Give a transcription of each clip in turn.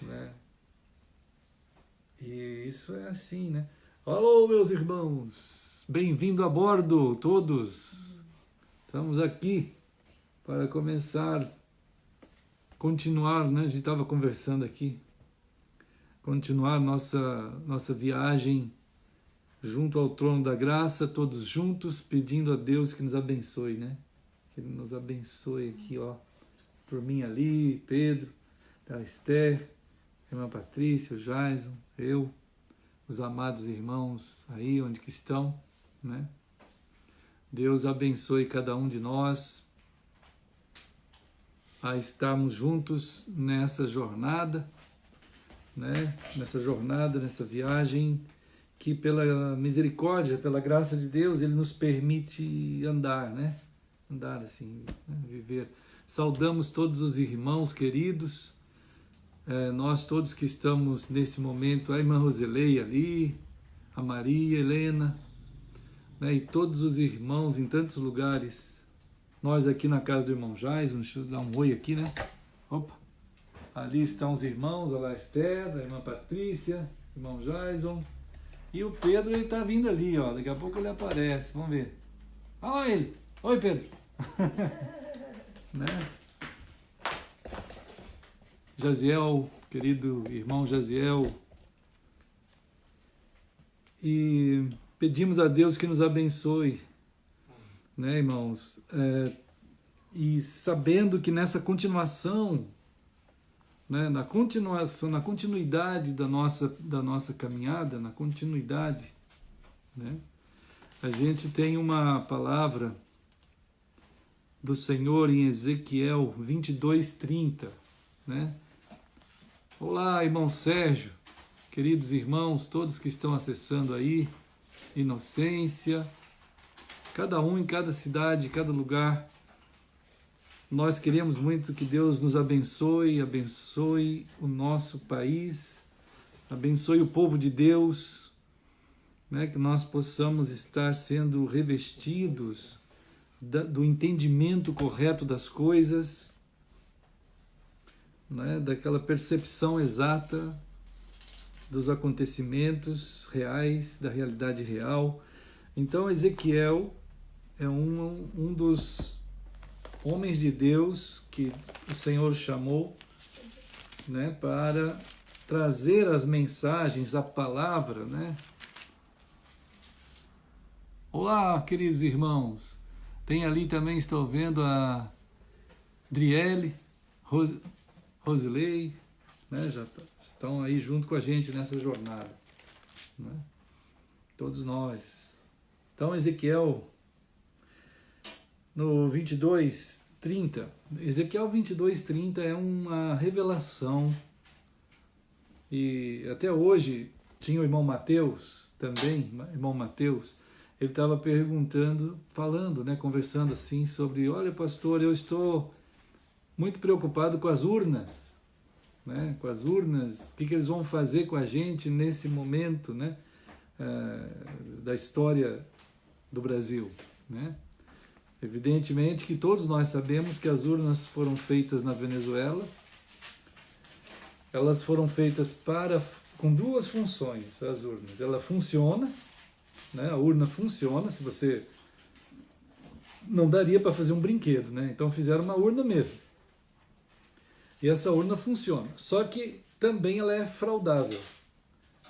né? E isso é assim, né? Alô, meus irmãos! Bem-vindo a bordo, todos! Estamos aqui para continuar, né? A gente estava conversando aqui, continuar nossa viagem junto ao trono da graça, todos juntos, pedindo a Deus que nos abençoe, né? Que Ele nos abençoe aqui, ó, por mim ali, Pedro, a Esther, a irmã Patrícia, o Jaison, eu, os amados irmãos aí onde que estão, né? Deus abençoe cada um de nós a estarmos juntos nessa jornada, né? Nessa viagem que pela misericórdia, pela graça de Deus, Ele nos permite andar, né? Andar assim, né? Viver. Saudamos todos os irmãos queridos, nós todos que estamos nesse momento, a irmã Roseleia ali, a Maria, Helena, né? E todos os irmãos em tantos lugares. Nós aqui na casa do irmão Jaison, deixa eu dar um oi aqui, né? Opa! Ali estão os irmãos, olha lá a Esther, a irmã Patrícia, o irmão Jaison. E o Pedro, ele tá vindo ali, ó. Daqui a pouco ele aparece. Vamos ver. Olha ele. Oi, Pedro. Né? Jaziel, querido irmão Jaziel. E pedimos a Deus que nos abençoe, né, irmãos? E sabendo que nessa continuação, né, na continuidade da nossa caminhada, na continuidade, né, a gente tem uma palavra do Senhor em Ezequiel 22:30, né? Olá, irmão Sérgio, queridos irmãos, todos que estão acessando aí, Inocência, cada um em cada cidade, cada lugar. Nós queremos muito que Deus nos abençoe, abençoe o nosso país, abençoe o povo de Deus, né? Que nós possamos estar sendo revestidos do entendimento correto das coisas, né? Daquela percepção exata dos acontecimentos reais, da realidade real. Então Ezequiel é um dos homens de Deus que o Senhor chamou, né, para trazer as mensagens, a palavra, né? Olá, queridos irmãos. Tem ali também, estou vendo a Driele, Rosilei, né? Já estão aí junto com a gente nessa jornada, né? Todos nós. Então, Ezequiel no 22:30, Ezequiel 22:30 é uma revelação, e até hoje tinha o irmão Mateus também, irmão Mateus, ele estava falando, né, conversando assim sobre, olha pastor, eu estou muito preocupado com as urnas, né, com as urnas, o que eles vão fazer com a gente nesse momento, né, da história do Brasil, né? Evidentemente que todos nós sabemos que as urnas foram feitas na Venezuela. Elas foram feitas com duas funções, as urnas. Ela funciona, né? A urna funciona, se você não daria para fazer um brinquedo, né? Então fizeram uma urna mesmo. E essa urna funciona. Só que também ela é fraudável.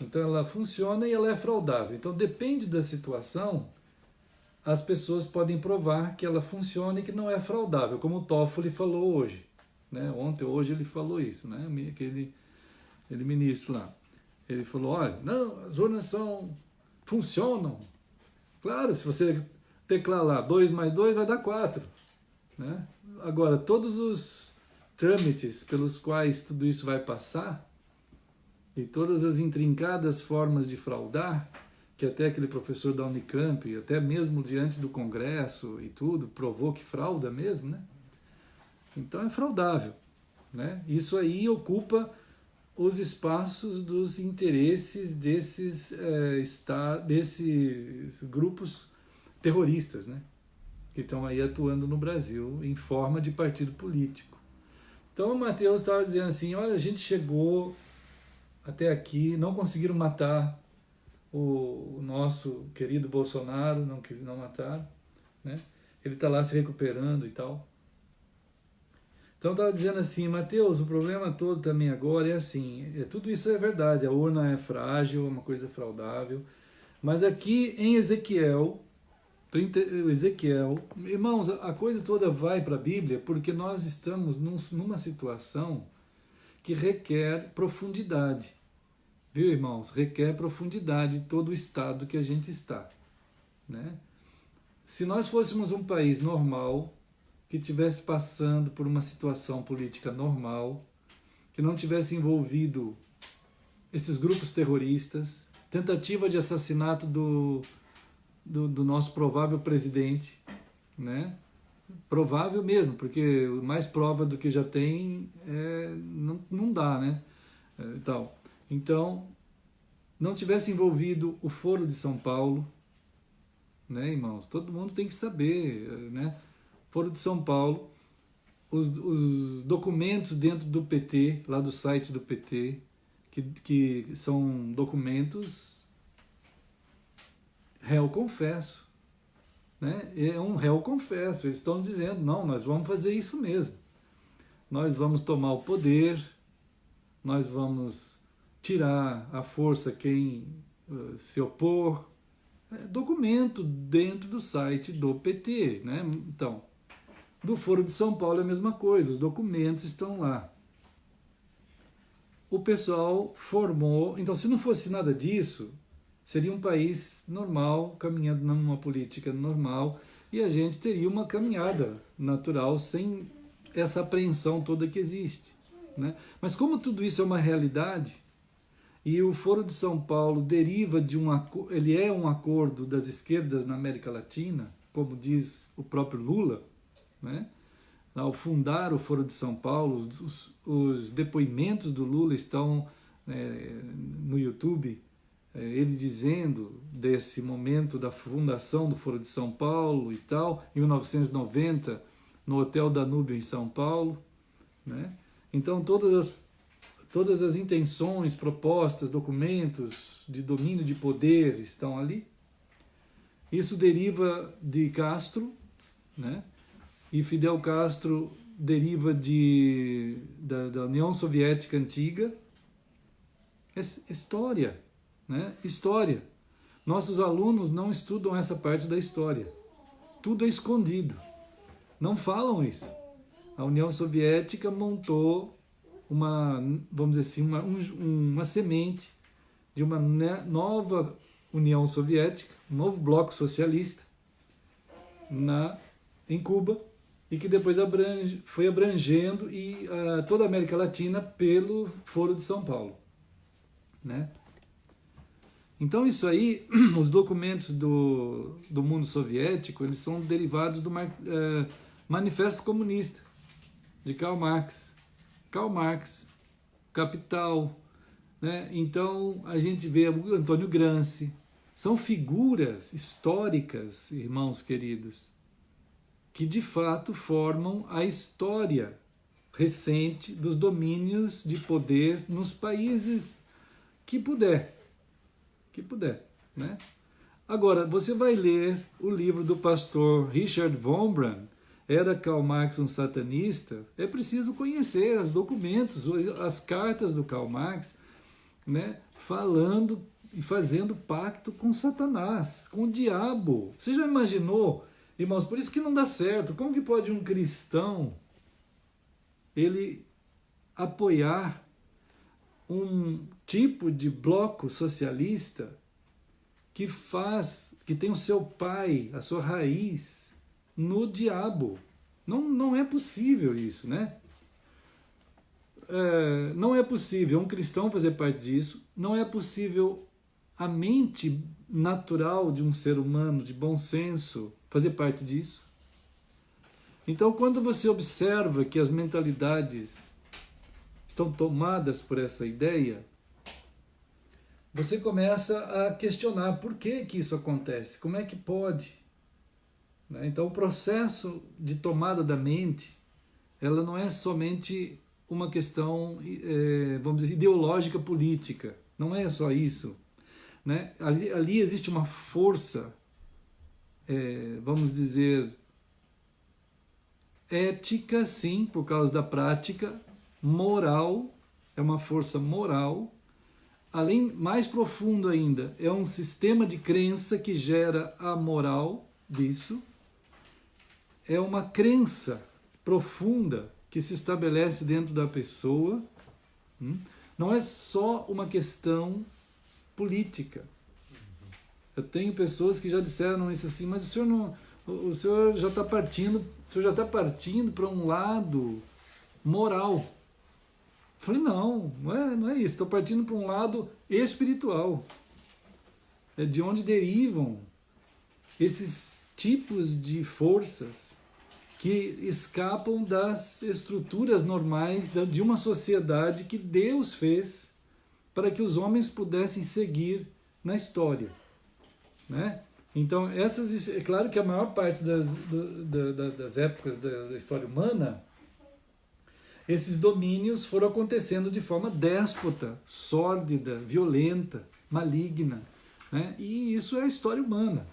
Então ela funciona e ela é fraudável. Então depende da situação, as pessoas podem provar que ela funciona e que não é fraudável, como o Toffoli falou hoje, né? Ontem, hoje ele falou isso, né? Aquele ministro lá. Ele falou, olha, não, as urnas funcionam. Claro, se você teclar lá 2 mais 2 vai dar 4, né? Agora, todos os trâmites pelos quais tudo isso vai passar e todas as intrincadas formas de fraudar, que até aquele professor da Unicamp, até mesmo diante do Congresso e tudo, provou que frauda mesmo, né? Então é fraudável, né? Isso aí ocupa os espaços dos interesses desses grupos terroristas, né? Que estão aí atuando no Brasil em forma de partido político. Então o Mateus estava dizendo assim, olha, a gente chegou até aqui, não conseguiram matar o nosso querido Bolsonaro, não mataram, né? Ele está lá se recuperando e tal. Então estava dizendo assim, Mateus, o problema todo também agora é assim, tudo isso é verdade, a urna é frágil, é uma coisa fraudável, mas aqui em Ezequiel, irmãos, a coisa toda vai para a Bíblia porque nós estamos numa situação que requer profundidade, viu, irmãos? Requer profundidade todo o estado que a gente está, né? Se nós fôssemos um país normal, que estivesse passando por uma situação política normal, que não tivesse envolvido esses grupos terroristas, tentativa de assassinato do nosso provável presidente, né? Provável mesmo, porque mais prova do que já tem não dá, né? Então, não tivesse envolvido o Foro de São Paulo, né, irmãos? Todo mundo tem que saber, né? Foro de São Paulo, os documentos dentro do PT, lá do site do PT, que são documentos réu confesso, né? É um réu confesso, eles estão dizendo, não, nós vamos fazer isso mesmo, nós vamos tomar o poder, nós vamos tirar à força quem se opor, documento dentro do site do PT, né? Então, do Foro de São Paulo é a mesma coisa, os documentos estão lá. O pessoal formou, então se não fosse nada disso, seria um país normal, caminhando numa política normal, e a gente teria uma caminhada natural, sem essa apreensão toda que existe, né? Mas como tudo isso é uma realidade, e o Foro de São Paulo deriva de ele é um acordo das esquerdas na América Latina, como diz o próprio Lula, né? Ao fundar o Foro de São Paulo, os depoimentos do Lula estão no YouTube, ele dizendo desse momento da fundação do Foro de São Paulo e tal, em 1990, no Hotel Danúbio em São Paulo, né? Então todas as intenções, propostas, documentos de domínio de poder estão ali. Isso deriva de Castro, né? E Fidel Castro deriva da União Soviética Antiga. É história, né? História. Nossos alunos não estudam essa parte da história. Tudo é escondido. Não falam isso. A União Soviética montou vamos dizer assim, uma semente de uma nova União Soviética, um novo bloco socialista em Cuba, e que depois foi abrangendo toda a América Latina pelo Foro de São Paulo, né? Então isso aí, os documentos do mundo soviético, eles são derivados do Manifesto Comunista, de Karl Marx. Karl Marx, Capital, né? Então a gente vê o Antônio Gramsci, são figuras históricas, irmãos queridos, que de fato formam a história recente dos domínios de poder nos países que puder, né? Agora, você vai ler o livro do pastor Richard Wurmbrand, Era Karl Marx um satanista? É preciso conhecer os documentos, as cartas do Karl Marx, né? Falando e fazendo pacto com Satanás, com o diabo. Você já imaginou, irmãos? Por isso que não dá certo. Como que pode um cristão ele apoiar um tipo de bloco socialista que tem o seu pai, a sua raiz no diabo? Não é possível isso, né? Não é possível um cristão fazer parte disso, não é possível a mente natural de um ser humano de bom senso fazer parte disso. Então, quando você observa que as mentalidades estão tomadas por essa ideia, você começa a questionar por que isso acontece, como é que pode, né? Então, o processo de tomada da mente, ela não é somente uma questão, vamos dizer, ideológica política. Não é só isso, né? Ali existe uma força, vamos dizer, ética, sim, por causa da prática, moral, é uma força moral. Além, mais profundo ainda, é um sistema de crença que gera a moral disso. É uma crença profunda que se estabelece dentro da pessoa. Não é só uma questão política. Eu tenho pessoas que já disseram isso assim, mas o senhor já está partindo para um lado moral. Eu falei, não é isso, estou partindo para um lado espiritual. É de onde derivam esses tipos de forças que escapam das estruturas normais de uma sociedade que Deus fez para que os homens pudessem seguir na história, né? Então, é claro que a maior parte das épocas da história humana, esses domínios foram acontecendo de forma déspota, sórdida, violenta, maligna, né? E isso é a história humana.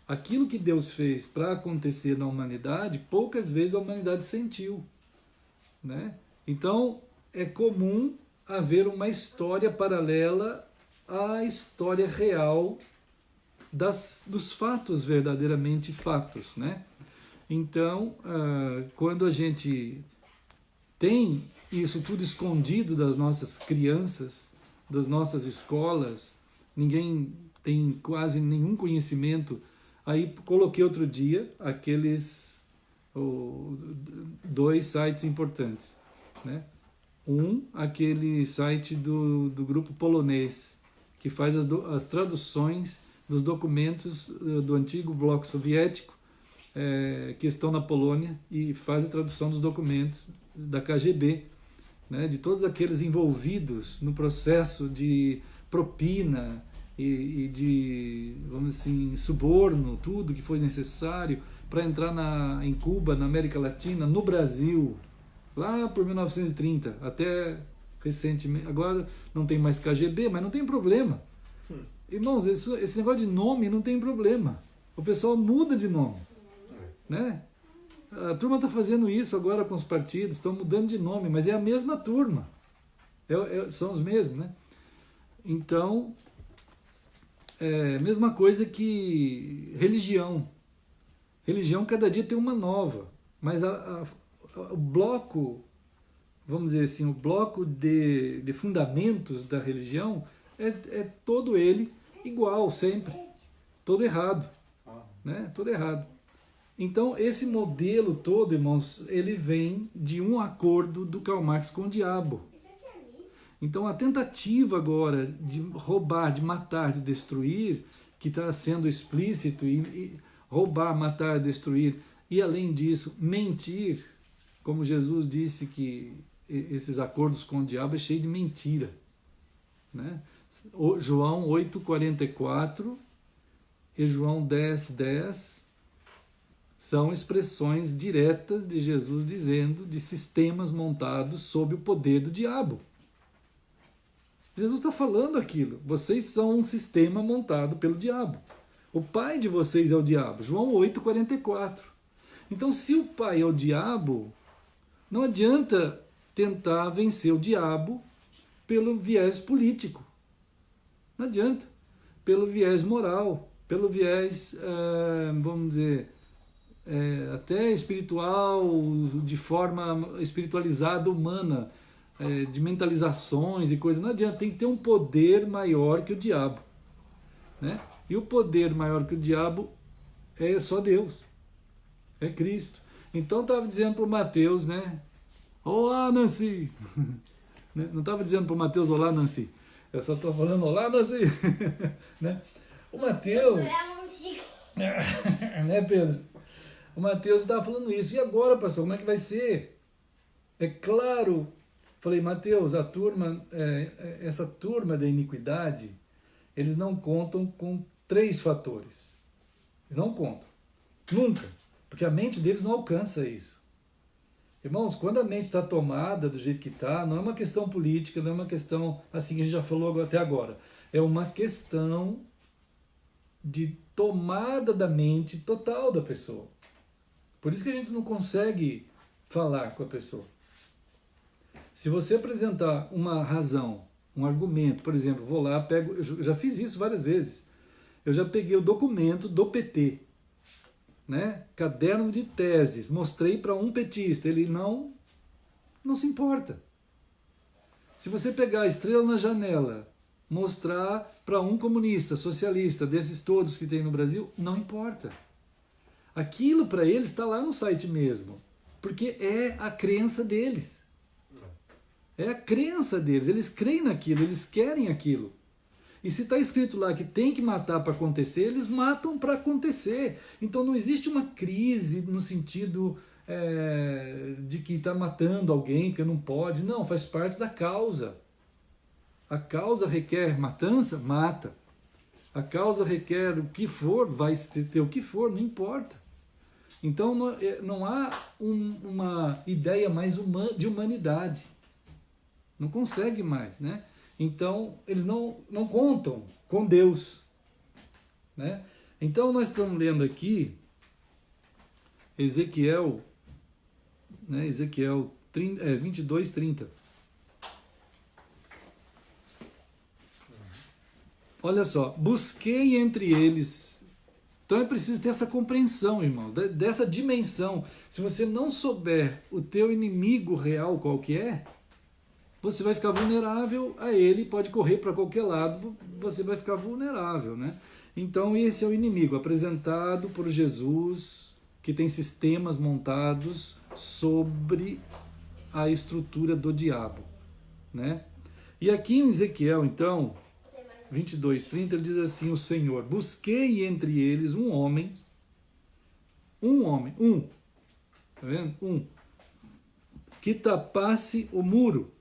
Aquilo que Deus fez para acontecer na humanidade, poucas vezes a humanidade sentiu, né? Então, é comum haver uma história paralela à história real dos fatos, verdadeiramente fatos, né? Então, quando a gente tem isso tudo escondido das nossas crianças, das nossas escolas, ninguém tem quase nenhum conhecimento. Aí coloquei outro dia dois sites importantes, né? Aquele site do grupo polonês, que faz as traduções dos documentos do antigo bloco soviético, que estão na Polônia, e faz a tradução dos documentos da KGB, né? De todos aqueles envolvidos no processo de propina e de, vamos assim, suborno, tudo que foi necessário para entrar em Cuba, na América Latina, no Brasil, lá por 1930, até recentemente. Agora não tem mais KGB, mas não tem problema. Irmãos, esse negócio de nome não tem problema. O pessoal muda de nome, né? A turma está fazendo isso agora com os partidos, estão mudando de nome, mas é a mesma turma. São os mesmos, né? Então, mesma coisa que religião. Religião cada dia tem uma nova, mas o bloco, vamos dizer assim, o bloco de fundamentos da religião é todo ele igual sempre, todo errado, né? Todo errado. Então, esse modelo todo, irmãos, ele vem de um acordo do Karl Marx com o diabo. Então, a tentativa agora de roubar, de matar, de destruir, que está sendo explícito, e roubar, matar, destruir, e além disso, mentir, como Jesus disse que esses acordos com o diabo é cheio de mentira, né? João 8,44 e João 10,10 são expressões diretas de Jesus dizendo de sistemas montados sob o poder do diabo. Jesus está falando aquilo. Vocês são um sistema montado pelo diabo. O pai de vocês é o diabo. João 8,44. Então, se o pai é o diabo, não adianta tentar vencer o diabo pelo viés político. Não adianta. Pelo viés moral, pelo viés, vamos dizer, até espiritual, de forma espiritualizada, humana, de mentalizações e coisas. Não adianta, tem que ter um poder maior que o diabo, né? E o poder maior que o diabo é só Deus, é Cristo. Então estava dizendo para o Mateus, né? Olá, Nancy! Não estava dizendo para o Mateus, olá, Nancy. Eu só estou falando, olá, Nancy! Né? O Mateus... né, Pedro? O Mateus estava falando isso. E agora, pastor, como é que vai ser? É claro, falei, Mateus, a turma, essa turma da iniquidade, eles não contam com 3 fatores. Eles não contam. Nunca. Porque a mente deles não alcança isso. Irmãos, quando a mente está tomada do jeito que está, não é uma questão política, não é uma questão assim que a gente já falou até agora. É uma questão de tomada da mente total da pessoa. Por isso que a gente não consegue falar com a pessoa. Se você apresentar uma razão, um argumento, por exemplo, vou lá, pego, eu já fiz isso várias vezes. Eu já peguei o documento do PT, né? Caderno de teses, mostrei para um petista, ele não se importa. Se você pegar a estrela na janela, mostrar para um comunista, socialista, desses todos que tem no Brasil, não importa. Aquilo para eles está lá no site mesmo, porque é a crença deles. É a crença deles, eles creem naquilo, eles querem aquilo. E se está escrito lá que tem que matar para acontecer, eles matam para acontecer. Então não existe uma crise no sentido de que está matando alguém porque não pode. Não, faz parte da causa. A causa requer matança? Mata. A causa requer o que for, vai ter o que for, não importa. Então não há uma ideia mais de humanidade. Não consegue mais, né? Então, eles não contam com Deus, né? Então, nós estamos lendo aqui Ezequiel, né? Ezequiel 22, 30. Olha só, busquei entre eles. Então é preciso ter essa compreensão, irmãos, dessa dimensão. Se você não souber o teu inimigo real qual que é, você vai ficar vulnerável a ele, pode correr para qualquer lado, você vai ficar vulnerável, né? Então esse é o inimigo, apresentado por Jesus, que tem sistemas montados sobre a estrutura do diabo, né? E aqui em Ezequiel, então, 22:30, ele diz assim, o Senhor, busquei entre eles um homem, tá vendo? Que tapasse o muro,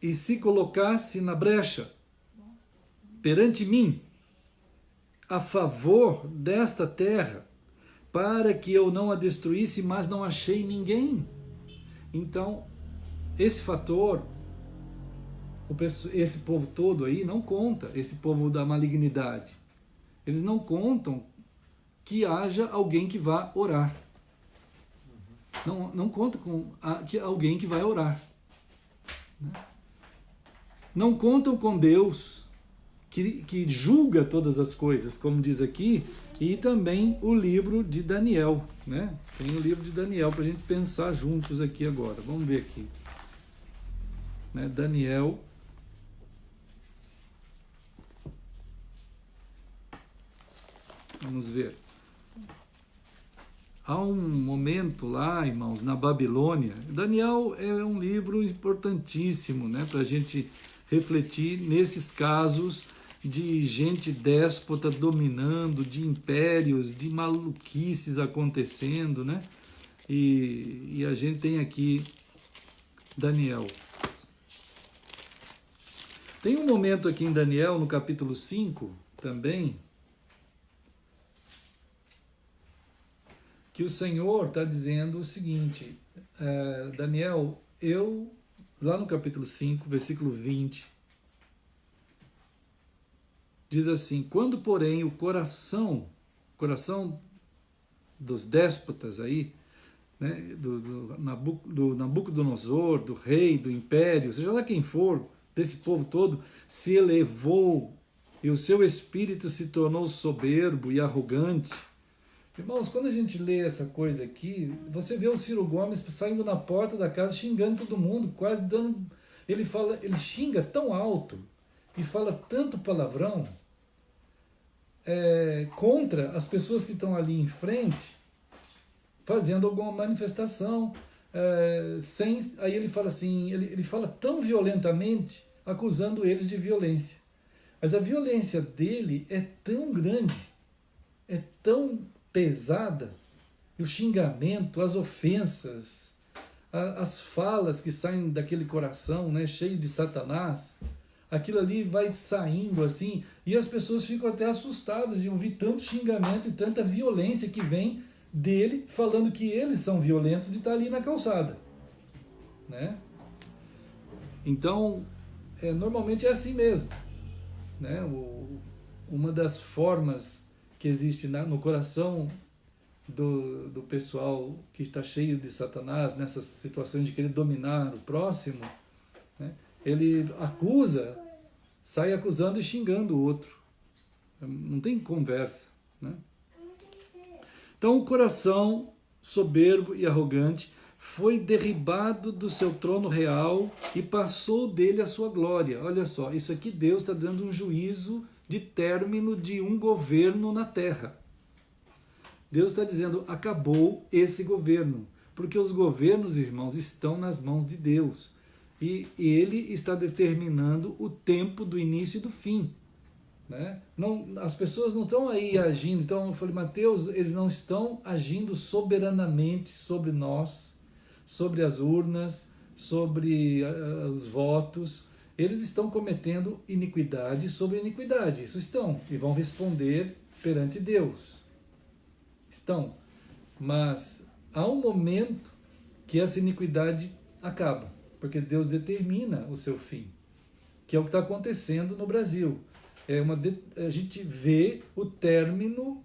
e se colocasse na brecha perante mim a favor desta terra, para que eu não a destruísse, mas não achei ninguém. Então, esse fator, esse povo todo aí não conta, esse povo da malignidade. Eles não contam que haja alguém que vá orar. Não conta com que alguém que vai orar. Não contam com Deus, que julga todas as coisas, como diz aqui, e também o livro de Daniel, né? Tem o livro de Daniel para a gente pensar juntos aqui agora. Vamos ver aqui. Né? Daniel. Vamos ver. Há um momento lá, irmãos, na Babilônia. Daniel é um livro importantíssimo, né, para a gente refletir nesses casos de gente déspota dominando, de impérios, de maluquices acontecendo, né? E a gente tem aqui Daniel. Tem um momento aqui em Daniel, no capítulo 5, também, que o Senhor está dizendo o seguinte, Daniel, lá no capítulo 5, versículo 20, diz assim, quando porém o coração dos déspotas aí, né, do Nabucodonosor, do rei, do império, seja lá quem for, desse povo todo, se elevou e o seu espírito se tornou soberbo e arrogante. Irmãos, quando a gente lê essa coisa aqui, você vê o Ciro Gomes saindo na porta da casa xingando todo mundo, quase dando... Ele xinga tão alto e fala tanto palavrão contra as pessoas que estão ali em frente, fazendo alguma manifestação, aí ele fala assim, ele fala tão violentamente, acusando eles de violência. Mas a violência dele é tão grande, é tão pesada, e o xingamento, as ofensas, as falas que saem daquele coração, né, cheio de Satanás, aquilo ali vai saindo assim, e as pessoas ficam até assustadas de ouvir tanto xingamento e tanta violência que vem dele, falando que eles são violentos de estar ali na calçada, né? Então, normalmente é assim mesmo, né? Uma das formas que existe no coração do pessoal que está cheio de Satanás, nessas situações de querer dominar o próximo, né? Ele acusa, sai acusando e xingando o outro. Não tem conversa, né? Então o coração soberbo e arrogante foi derribado do seu trono real e passou dele a sua glória. Olha só, isso aqui Deus está dando um juízo de término de um governo na terra. Deus está dizendo, acabou esse governo, porque os governos, irmãos, estão nas mãos de Deus. E Ele está determinando o tempo do início e do fim. Né? Não, as pessoas não estão aí agindo. Então eu falei, Mateus, eles não estão agindo soberanamente sobre nós, sobre as urnas, sobre os votos. Eles estão cometendo iniquidade sobre iniquidade. Isso estão. E vão responder perante Deus. Estão. Mas há um momento que essa iniquidade acaba. Porque Deus determina o seu fim. Que é o que está acontecendo no Brasil. A gente vê o término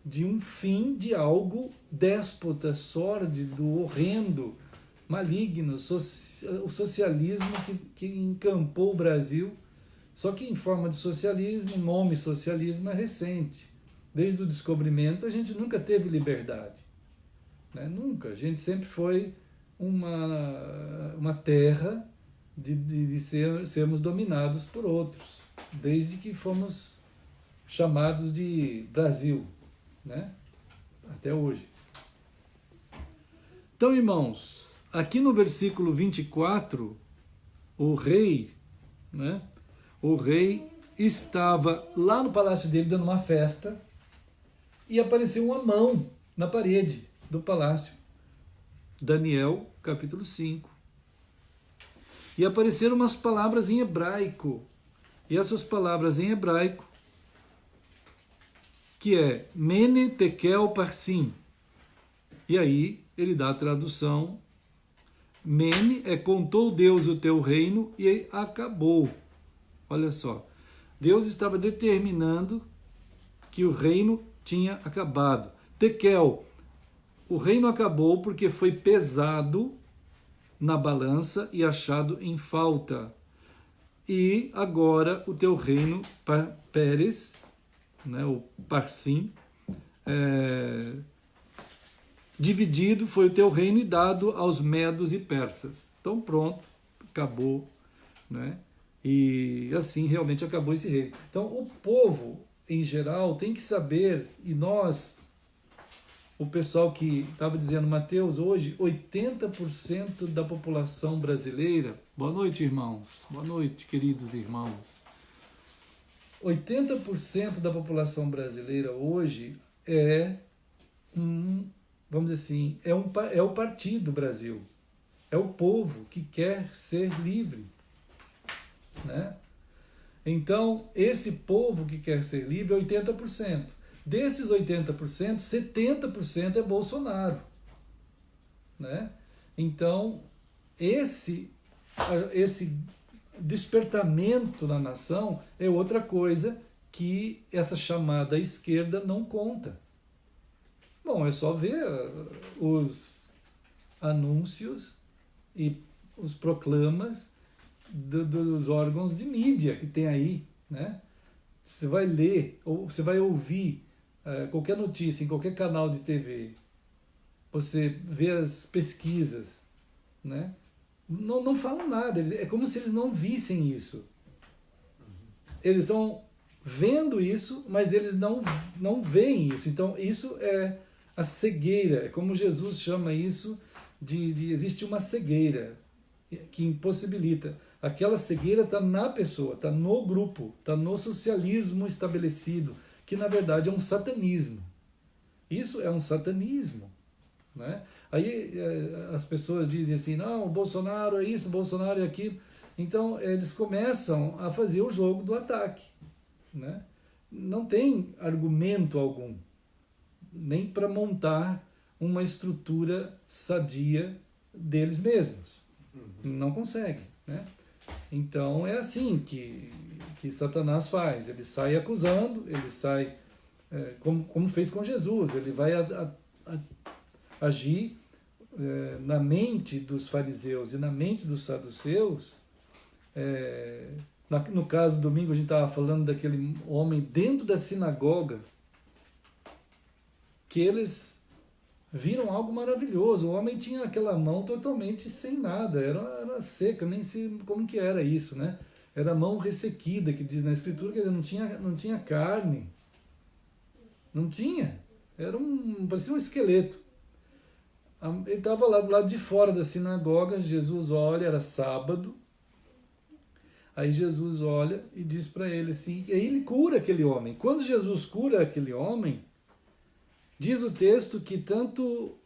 de um fim de algo déspota, sórdido, horrendo, maligno, o socialismo que encampou o Brasil, só que em forma de socialismo, o nome socialismo é recente. Desde o descobrimento a gente nunca teve liberdade, né? Nunca, a gente sempre foi uma terra de sermos dominados por outros. Desde que fomos chamados de Brasil, né? Até hoje. Então, irmãos, aqui no versículo 24, o rei, né? O rei estava lá no palácio dele dando uma festa e apareceu uma mão na parede do palácio. Daniel, capítulo 5. E apareceram umas palavras em hebraico. E essas palavras em hebraico, que é Mene, Tekel, Parsim. E aí ele dá a tradução. Mene é contou Deus o teu reino e acabou. Olha só. Deus estava determinando que o reino tinha acabado. Tekel, o reino acabou porque foi pesado na balança e achado em falta. E agora o teu reino, Pérez, né, o Parsim, dividido foi o teu reino e dado aos medos e persas. Então pronto, acabou, né? E assim realmente acabou esse reino. Então o povo, em geral, tem que saber, e nós, o pessoal que estava dizendo, Mateus, hoje 80% da população brasileira, boa noite, irmãos, boa noite, queridos irmãos, 80% da população brasileira hoje vamos dizer assim, é o Partido Brasil, é o povo que quer ser livre, né? Então, esse povo que quer ser livre é 80%. Desses 80%, 70% é Bolsonaro, né? Então, esse despertamento na nação é outra coisa que essa chamada esquerda não conta. Bom, é só ver os anúncios e os proclamas dos órgãos de mídia que tem aí, né? Você vai ler ou você vai ouvir qualquer notícia em qualquer canal de TV, você vê as pesquisas, né? Não falam nada, é como se eles não vissem isso. Eles estão vendo isso, mas eles não veem isso. Então isso é a cegueira, é como Jesus chama isso existe uma cegueira que impossibilita. Aquela cegueira está na pessoa, está no grupo, está no socialismo estabelecido, que na verdade é um satanismo. Isso é um satanismo, né? Aí as pessoas dizem assim, não, o Bolsonaro é isso, o Bolsonaro é aquilo. Então eles começam a fazer o jogo do ataque, né? Não tem argumento algum. nem para montar uma estrutura sadia deles mesmos. Não conseguem, né? Então é assim que Satanás faz. Ele sai acusando, ele sai, como fez com Jesus, ele vai agir na mente dos fariseus e na mente dos saduceus. No caso, domingo a gente estava falando daquele homem dentro da sinagoga, que eles viram algo maravilhoso. O homem tinha aquela mão totalmente sem nada, era seca, nem sei como que era isso, né? Era a mão ressequida, que diz na Escritura, que ele não tinha carne. Não tinha. Parecia um esqueleto. Ele estava lá do lado de fora da sinagoga, Jesus olha, era sábado. Aí Jesus olha e diz para ele assim, e aí ele cura aquele homem. Quando Jesus cura aquele homem, diz o texto que tanto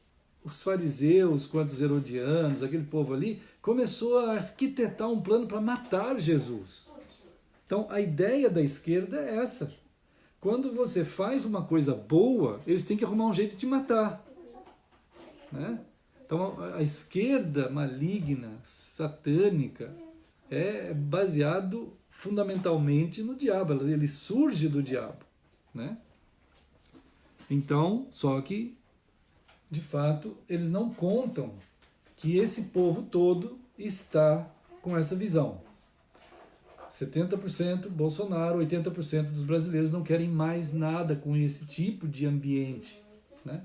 os fariseus quanto os herodianos, aquele povo ali, começou a arquitetar um plano para matar Jesus. Então a ideia da esquerda é essa. Quando você faz uma coisa boa, eles têm que arrumar um jeito de te matar. Né? Então a esquerda maligna, satânica, é baseado fundamentalmente no diabo. Ele surge do diabo. Né? Então, só que, de fato, eles não contam que esse povo todo está com essa visão. 70% Bolsonaro, 80% dos brasileiros não querem mais nada com esse tipo de ambiente. Né?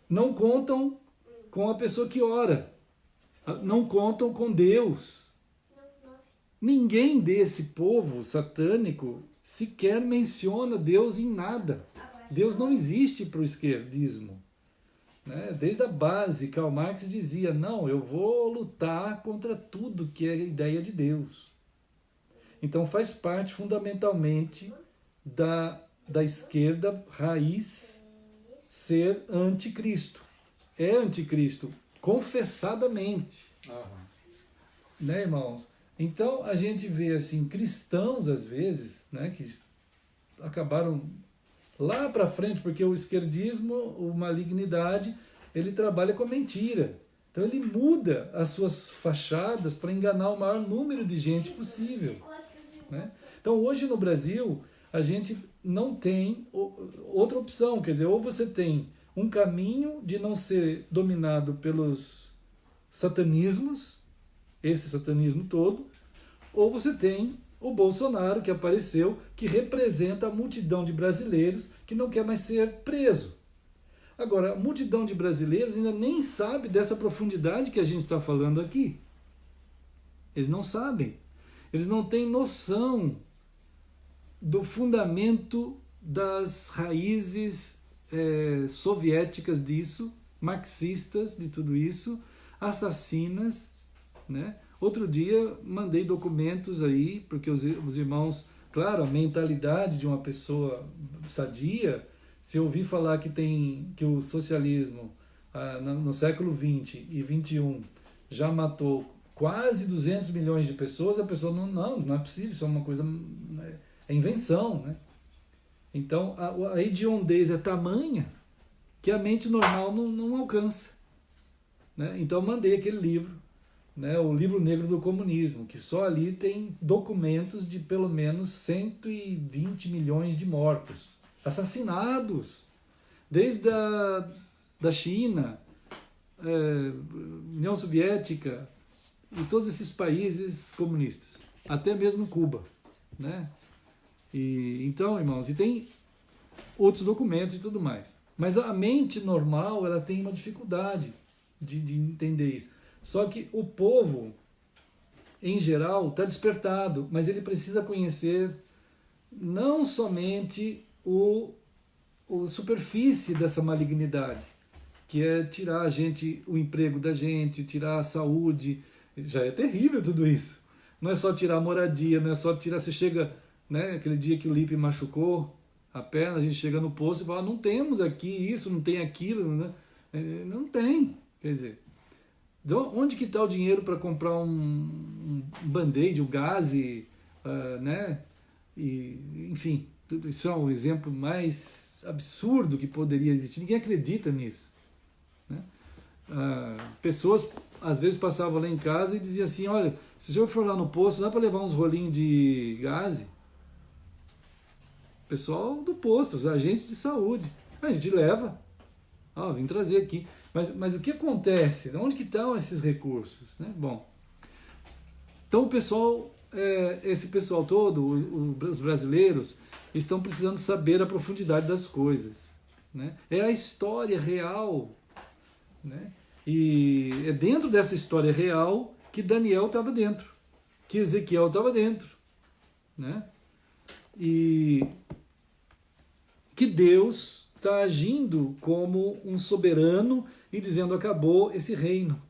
Não contam com a pessoa que ora. Não contam com Deus. Ninguém desse povo satânico sequer menciona Deus em nada. Deus não existe para o esquerdismo. Né? Desde a base, Karl Marx dizia, não, eu vou lutar contra tudo que é ideia de Deus. Então faz parte fundamentalmente da esquerda raiz ser anticristo. É anticristo, confessadamente. Né, irmãos? Então a gente vê assim, cristãos às vezes, né, que acabaram lá para frente, porque o esquerdismo, a malignidade, ele trabalha com a mentira. Então ele muda as suas fachadas para enganar o maior número de gente possível. Né? Então hoje no Brasil, a gente não tem outra opção, quer dizer, ou você tem um caminho de não ser dominado pelos satanismos, esse satanismo todo, ou você tem o Bolsonaro, que apareceu, que representa a multidão de brasileiros que não quer mais ser preso. Agora, a multidão de brasileiros ainda nem sabe dessa profundidade que a gente está falando aqui. Eles não sabem. Eles não têm noção do fundamento das raízes soviéticas disso, marxistas de tudo isso, assassinas, né? Outro dia mandei documentos aí, porque os irmãos, claro, a mentalidade de uma pessoa sadia, se eu ouvir falar que o socialismo no século XX e XXI já matou quase 200 milhões de pessoas, a pessoa não é possível, isso é uma coisa, é invenção, né? Então a hediondez é tamanha que a mente normal não alcança. Né? Então mandei aquele livro, né, o Livro Negro do Comunismo, que só ali tem documentos de pelo menos 120 milhões de mortos, assassinados, desde da China, União Soviética e todos esses países comunistas, até mesmo Cuba. Né? Então, irmãos, e tem outros documentos e tudo mais. Mas a mente normal, ela tem uma dificuldade de entender isso. Só que o povo, em geral, está despertado, mas ele precisa conhecer não somente a superfície dessa malignidade, que é tirar o emprego da gente, tirar a saúde. Já é terrível tudo isso. Não é só tirar a moradia, não é só tirar... Você chega, né, aquele dia que o Lipe machucou a perna, a gente chega no posto e fala, não temos aqui isso, não tem aquilo. Né? Não tem, quer dizer... Onde que está o dinheiro para comprar um band-aid, um gás, né? E, enfim, Isso é um exemplo mais absurdo que poderia existir. Ninguém acredita nisso, né? Pessoas às vezes passavam lá em casa e diziam assim: olha, se o senhor for lá no posto, dá para levar uns rolinhos de gaze? Pessoal do posto, os agentes de saúde. A gente leva. Vim trazer aqui. Mas o que acontece? Onde que estão esses recursos, né? Bom, então o pessoal, esse pessoal todo, os brasileiros, estão precisando saber a profundidade das coisas, né? É a história real, né? E é dentro dessa história real que Daniel estava dentro, que Ezequiel estava dentro, né? E que Deus está agindo como um soberano e dizendo: acabou esse reino,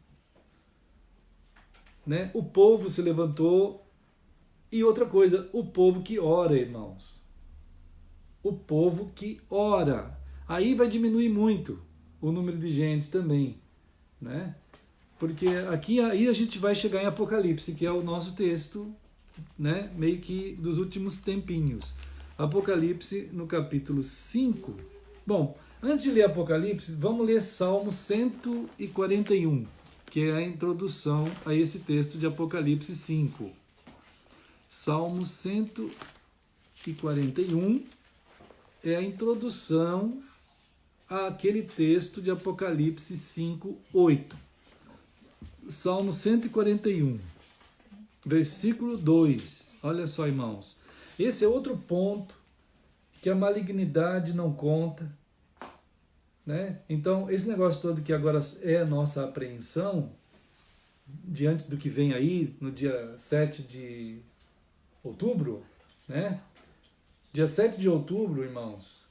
né? O povo se levantou. E outra coisa, o povo que ora, irmãos, o povo que ora, aí vai diminuir muito o número de gente também, né? Porque aí a gente vai chegar em Apocalipse, que é o nosso texto, né, meio que dos últimos tempinhos. Apocalipse no capítulo 5. Bom, antes de ler Apocalipse, vamos ler Salmo 141, que é a introdução a esse texto de Apocalipse 5. Salmo 141 é a introdução àquele texto de Apocalipse 5, 8. Salmo 141, versículo 2. Olha só, irmãos. Esse é outro ponto que a malignidade não conta, né? Então, esse negócio todo que agora é a nossa apreensão, diante do que vem aí, no dia 7 de outubro, né? Dia 7 de outubro, irmãos,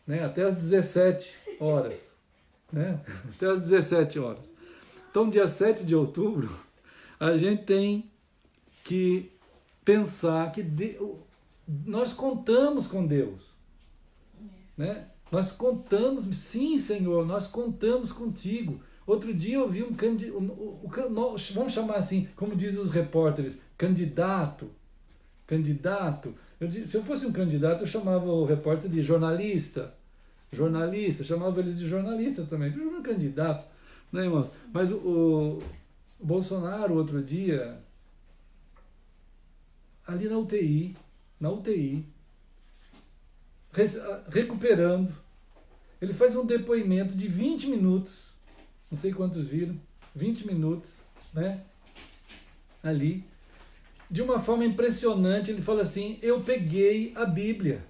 né? Até às 17 horas, né? Até às 17 horas. Então, dia 7 de outubro, a gente tem que pensar que nós contamos com Deus, né? Nós contamos, sim, Senhor, nós contamos contigo. Outro dia eu vi um candidato, vamos chamar assim, como dizem os repórteres, candidato. Se eu fosse um candidato, eu chamava o repórter de jornalista, chamava eles de jornalista também, um candidato, né, irmãos? Mas o Bolsonaro, outro dia, ali na UTI, recuperando, ele faz um depoimento de 20 minutos, não sei quantos viram, 20 minutos, né? Ali, de uma forma impressionante, ele fala assim: eu peguei a Bíblia,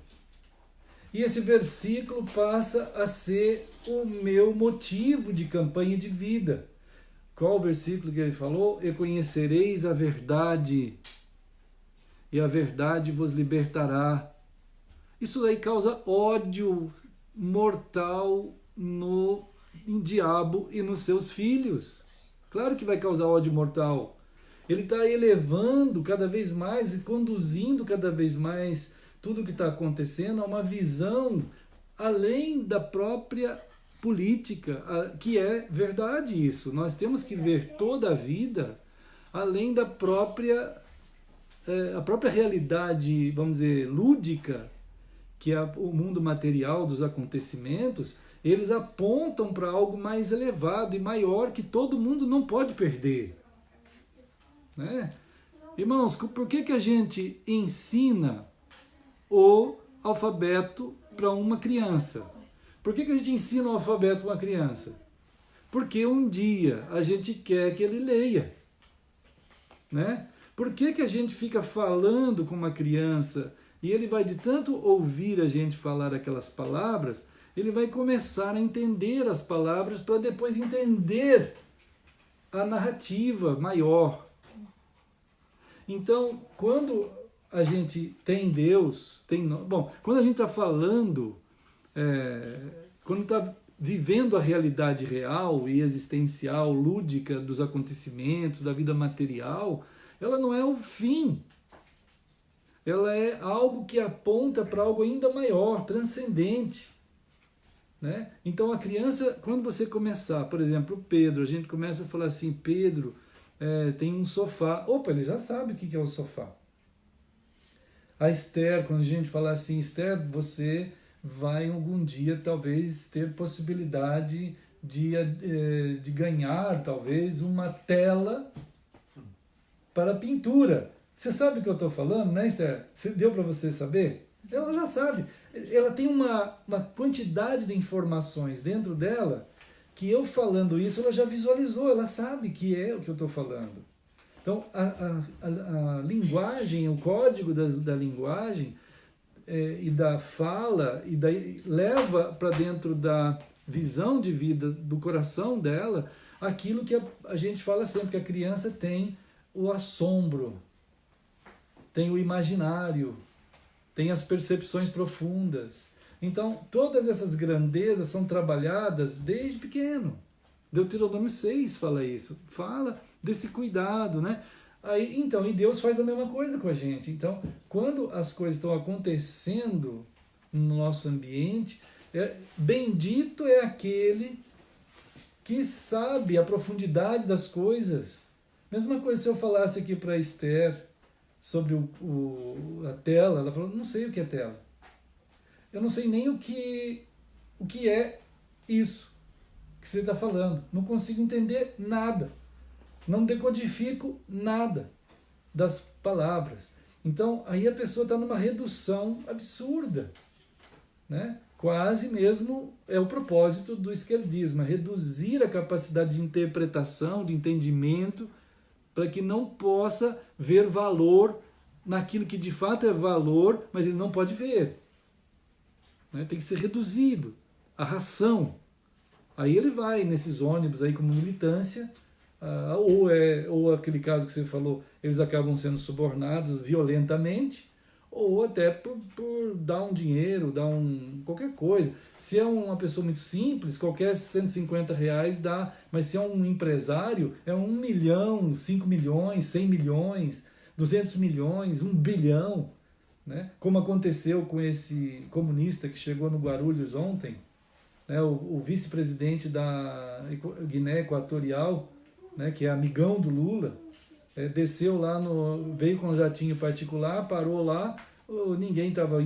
e esse versículo passa a ser o meu motivo de campanha de vida. Qual o versículo que ele falou? E conhecereis a verdade, e a verdade vos libertará. Isso daí causa ódio mortal no diabo e nos seus filhos. Claro que vai causar ódio mortal. Ele está elevando cada vez mais e conduzindo cada vez mais tudo o que está acontecendo a uma visão além da própria política, que é verdade isso. Nós temos que ver toda a vida além da própria realidade, vamos dizer, lúdica, que é o mundo material dos acontecimentos. Eles apontam para algo mais elevado e maior que todo mundo não pode perder, né? Irmãos, por que a gente ensina o alfabeto para uma criança? Por que a gente ensina o alfabeto para uma criança? Porque um dia a gente quer que ele leia, né? Por que a gente fica falando com uma criança e ele vai, de tanto ouvir a gente falar aquelas palavras, ele vai começar a entender as palavras para depois entender a narrativa maior. Então, quando a gente tem Deus, quando a gente está falando, quando está vivendo a realidade real e existencial, lúdica dos acontecimentos, da vida material, ela não é o fim. Ela é algo que aponta para algo ainda maior, transcendente, né? Então a criança, quando você começar, por exemplo, Pedro, a gente começa a falar assim: Pedro, tem um sofá. Opa, ele já sabe o que é o sofá. A Esther, quando a gente fala assim, Esther, você vai algum dia talvez ter possibilidade de ganhar talvez uma tela para pintura. Você sabe o que eu estou falando, né, Esther? Deu para você saber? Ela já sabe. Ela tem uma quantidade de informações dentro dela que eu falando isso, ela já visualizou, ela sabe que é o que eu estou falando. Então, a linguagem, o código da linguagem e da fala, leva para dentro da visão de vida do coração dela aquilo que a gente fala sempre, que a criança tem o assombro, tem o imaginário, tem as percepções profundas. Então, todas essas grandezas são trabalhadas desde pequeno. Deuteronômio 6 fala isso, fala desse cuidado, né? Aí, então, e Deus faz a mesma coisa com a gente. Então, quando as coisas estão acontecendo no nosso ambiente, bendito é aquele que sabe a profundidade das coisas. Mesma coisa se eu falasse aqui para Esther sobre a tela, ela falou, não sei o que é tela. Eu não sei nem o que é isso que você está falando. Não consigo entender nada. Não decodifico nada das palavras. Então, aí a pessoa está numa redução absurda, né? Quase mesmo é o propósito do esquerdismo, reduzir a capacidade de interpretação, de entendimento, para que não possa ver valor naquilo que de fato é valor, mas ele não pode ver. Né? Tem que ser reduzido. A ração. Aí ele vai nesses ônibus aí como militância, ou aquele caso que você falou, eles acabam sendo subornados violentamente, ou até por dar um dinheiro, qualquer coisa. Se é uma pessoa muito simples, qualquer R$150 dá, mas se é um empresário, é 1 milhão, 5 milhões, 100 milhões, 200 milhões, 1 bilhão, né? Como aconteceu com esse comunista que chegou no Guarulhos ontem, né? O vice-presidente da Guiné Equatorial, né? Que é amigão do Lula, desceu lá, veio com um jatinho particular, parou lá, ninguém estava,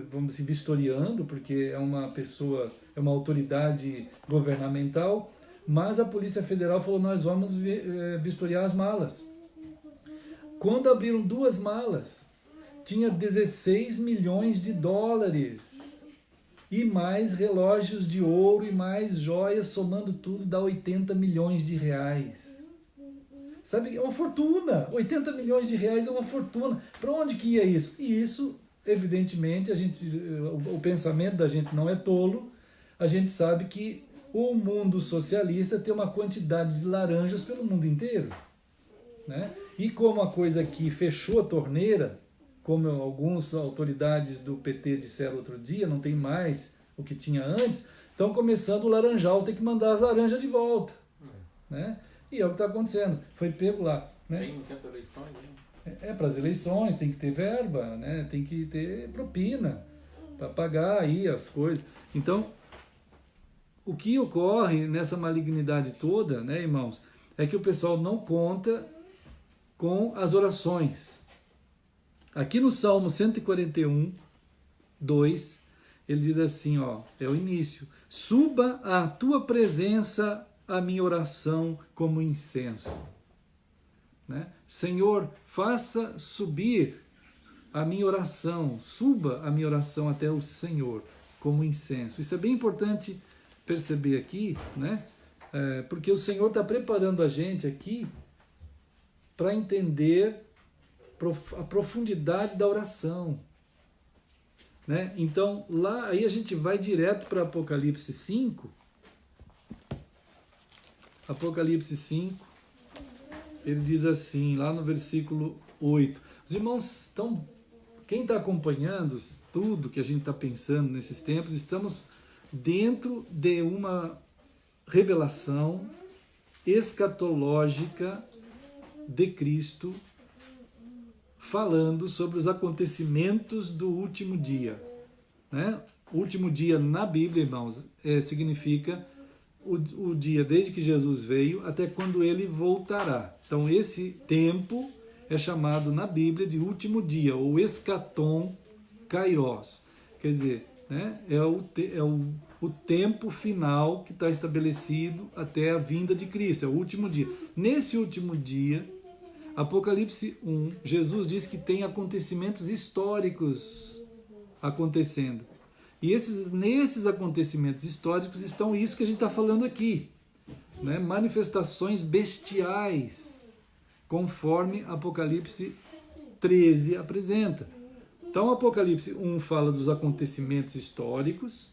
vamos dizer, vistoriando, porque é uma pessoa, é uma autoridade governamental, mas a Polícia Federal falou, nós vamos vistoriar as malas. Quando abriram 2 malas, tinha 16 milhões de dólares, e mais relógios de ouro, e mais joias, somando tudo, dá 80 milhões de reais. Sabe, é uma fortuna. 80 milhões de reais é uma fortuna. Para onde que ia isso? E isso, evidentemente, o pensamento da gente não é tolo. A gente sabe que o mundo socialista tem uma quantidade de laranjas pelo mundo inteiro, né? E como a coisa aqui fechou a torneira, como algumas autoridades do PT disseram outro dia, não tem mais o que tinha antes, estão começando o laranjal, tem que mandar as laranjas de volta, né? E é o que está acontecendo. Foi pego lá. Né? Tem no tempo de eleições, né? Para as eleições, tem que ter verba, né? Tem que ter propina para pagar aí as coisas. Então, o que ocorre nessa malignidade toda, né, irmãos, é que o pessoal não conta com as orações. Aqui no Salmo 141, 2, ele diz assim, ó, é o início. Suba à tua presença a minha oração como incenso. Né? Senhor, faça subir a minha oração, suba a minha oração até o Senhor como incenso. Isso é bem importante perceber aqui, né? Porque o Senhor está preparando a gente aqui para entender a profundidade da oração. Né? Então, lá aí a gente vai direto para Apocalipse 5. Apocalipse 5, ele diz assim, lá no versículo 8. Os irmãos estão, quem está acompanhando tudo que a gente está pensando nesses tempos, estamos dentro de uma revelação escatológica de Cristo, falando sobre os acontecimentos do último dia. Né? O último dia na Bíblia, irmãos, significa o dia desde que Jesus veio até quando ele voltará. Então esse tempo é chamado na Bíblia de último dia, ou eschaton kairos. Quer dizer, né, é o tempo final que está estabelecido até a vinda de Cristo, é o último dia. Nesse último dia, Apocalipse 1, Jesus diz que tem acontecimentos históricos acontecendo. E nesses acontecimentos históricos estão isso que a gente está falando aqui, né? Manifestações bestiais, conforme Apocalipse 13 apresenta. Então, Apocalipse 1 fala dos acontecimentos históricos,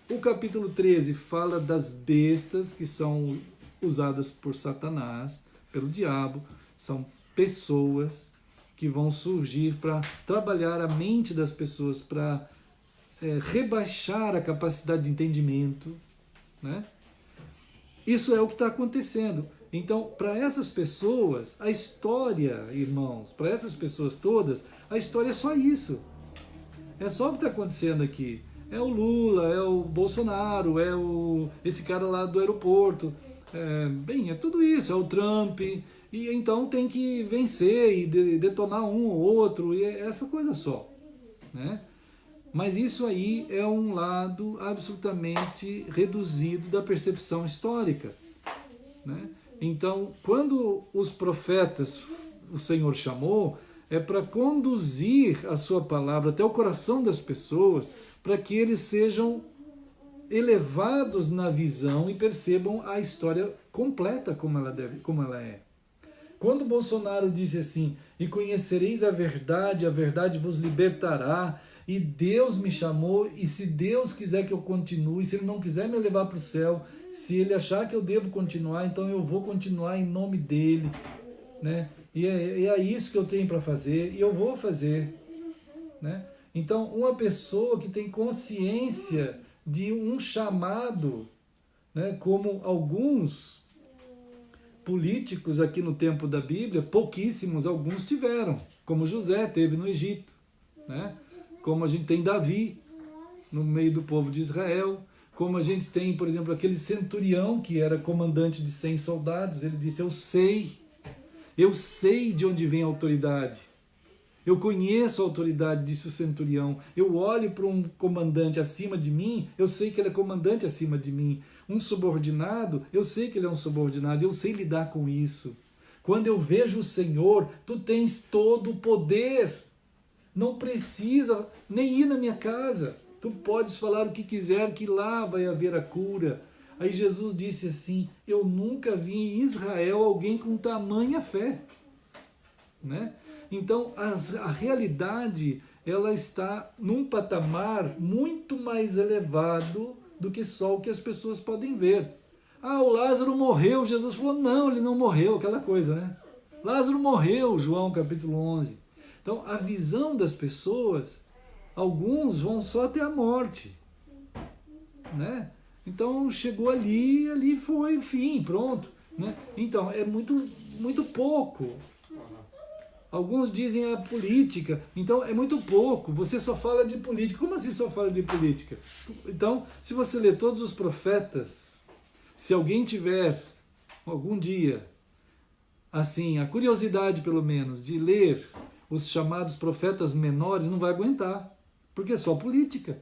o capítulo 13 fala das bestas que são usadas por Satanás, pelo diabo, são pessoas que vão surgir para trabalhar a mente das pessoas, para rebaixar a capacidade de entendimento, né? Isso é o que está acontecendo. Então, para essas pessoas, a história, irmãos, para essas pessoas todas, a história é só isso. É só o que está acontecendo aqui. É o Lula, é o Bolsonaro, é esse cara lá do aeroporto. É tudo isso, é o Trump. E então tem que vencer e detonar um ou outro, e é essa coisa só, né? Mas isso aí é um lado absolutamente reduzido da percepção histórica, né? Então, quando os profetas o Senhor chamou, é para conduzir a sua palavra até o coração das pessoas, para que eles sejam elevados na visão e percebam a história completa como ela é. Quando Bolsonaro disse assim, e conhecereis a verdade vos libertará, e Deus me chamou, e se Deus quiser que eu continue, se Ele não quiser me levar para o céu, se Ele achar que eu devo continuar, então eu vou continuar em nome dEle, né? E é isso que eu tenho para fazer, e eu vou fazer, né? Então, uma pessoa que tem consciência de um chamado, né, como alguns políticos aqui no tempo da Bíblia, pouquíssimos, alguns tiveram, como José teve no Egito, né? Como a gente tem Davi no meio do povo de Israel, como a gente tem, por exemplo, aquele centurião que era comandante de 100 soldados, ele disse, eu sei de onde vem a autoridade, eu conheço a autoridade, disse o centurião, eu olho para um comandante acima de mim, eu sei que ele é comandante acima de mim, um subordinado, eu sei que ele é um subordinado, eu sei lidar com isso. Quando eu vejo o Senhor, tu tens todo o poder, não precisa nem ir na minha casa, tu podes falar o que quiser, que lá vai haver a cura. Aí Jesus disse assim, eu nunca vi em Israel alguém com tamanha fé, né? Então a realidade, ela está num patamar muito mais elevado do que só o que as pessoas podem ver. Ah, o Lázaro morreu, Jesus falou, não, ele não morreu, aquela coisa, né? Lázaro morreu, João capítulo 11. Então a visão das pessoas, alguns vão só até a morte, né? Então chegou ali foi, enfim, pronto, né? Então é muito pouco. Alguns dizem a política, então é muito pouco, você só fala de política. Como assim só fala de política? Então, se você ler todos os profetas, se alguém tiver algum dia, assim, a curiosidade pelo menos, de ler os chamados profetas menores, não vai aguentar, porque é só política.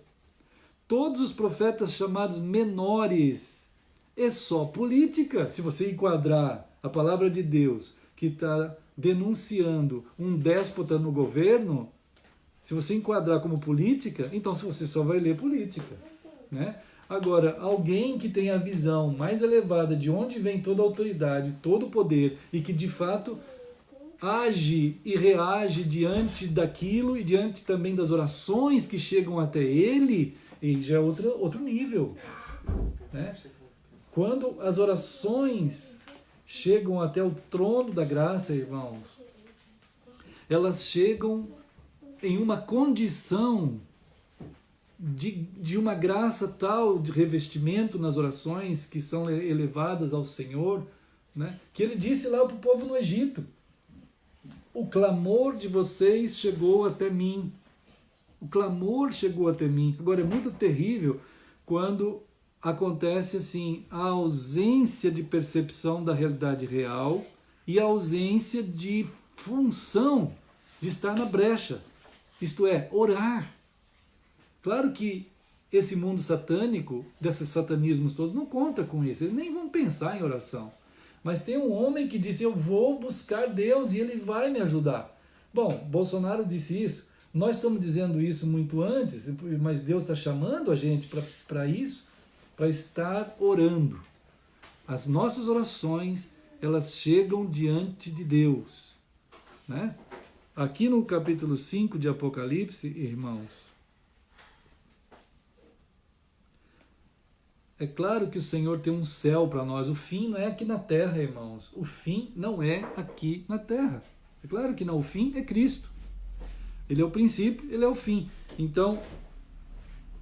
Todos os profetas chamados menores é só política. Se você enquadrar a palavra de Deus, que está denunciando um déspota no governo, se você enquadrar como política, então você só vai ler política, né? Agora, alguém que tem a visão mais elevada de onde vem toda a autoridade, todo o poder, e que de fato age e reage diante daquilo e diante também das orações que chegam até ele, e já é outro nível, né? Quando as orações chegam até o trono da graça, irmãos, elas chegam em uma condição de uma graça tal, de revestimento nas orações que são elevadas ao Senhor, né? Que ele disse lá para o povo no Egito, o clamor de vocês chegou até mim, o clamor chegou até mim. Agora é muito terrível quando acontece assim, a ausência de percepção da realidade real e a ausência de função de estar na brecha, isto é, orar. Claro que esse mundo satânico, desses satanismos todos, não conta com isso, eles nem vão pensar em oração. Mas tem um homem que disse, eu vou buscar Deus e Ele vai me ajudar. Bom, Bolsonaro disse isso, nós estamos dizendo isso muito antes, mas Deus está chamando a gente para isso, para estar orando. As nossas orações, elas chegam diante de Deus, né? Aqui no capítulo 5 de Apocalipse, irmãos, é claro que o Senhor tem um céu para nós. O fim não é aqui na terra, irmãos. O fim não é aqui na terra. É claro que não. O fim é Cristo. Ele é o princípio, ele é o fim. Então,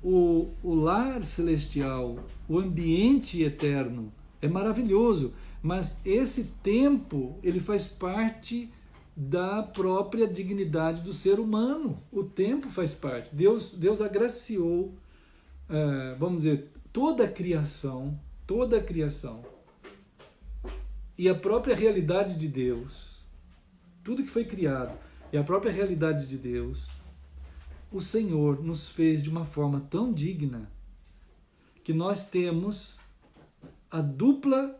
o lar celestial, o ambiente eterno é maravilhoso. Mas esse tempo, ele faz parte da própria dignidade do ser humano. O tempo faz parte. Deus agraciou, vamos dizer, toda a criação, e a própria realidade de Deus, tudo que foi criado, e a própria realidade de Deus, o Senhor nos fez de uma forma tão digna, que nós temos a dupla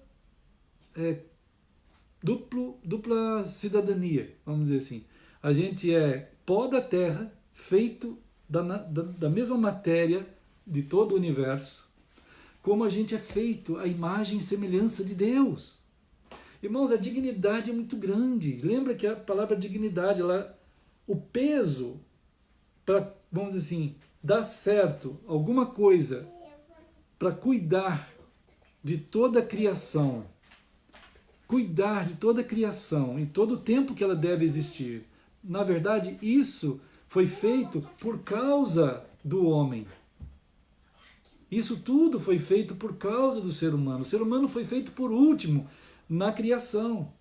cidadania, vamos dizer assim. A gente é pó da terra, feito da mesma matéria de todo o universo, como a gente é feito à imagem e semelhança de Deus. Irmãos, a dignidade é muito grande. Lembra que a palavra dignidade, o peso para, vamos dizer assim, dar certo alguma coisa, para cuidar de toda a criação, e todo o tempo que ela deve existir. Na verdade, isso foi feito por causa do homem. Isso tudo foi feito por causa do ser humano. O ser humano foi feito por último na criação.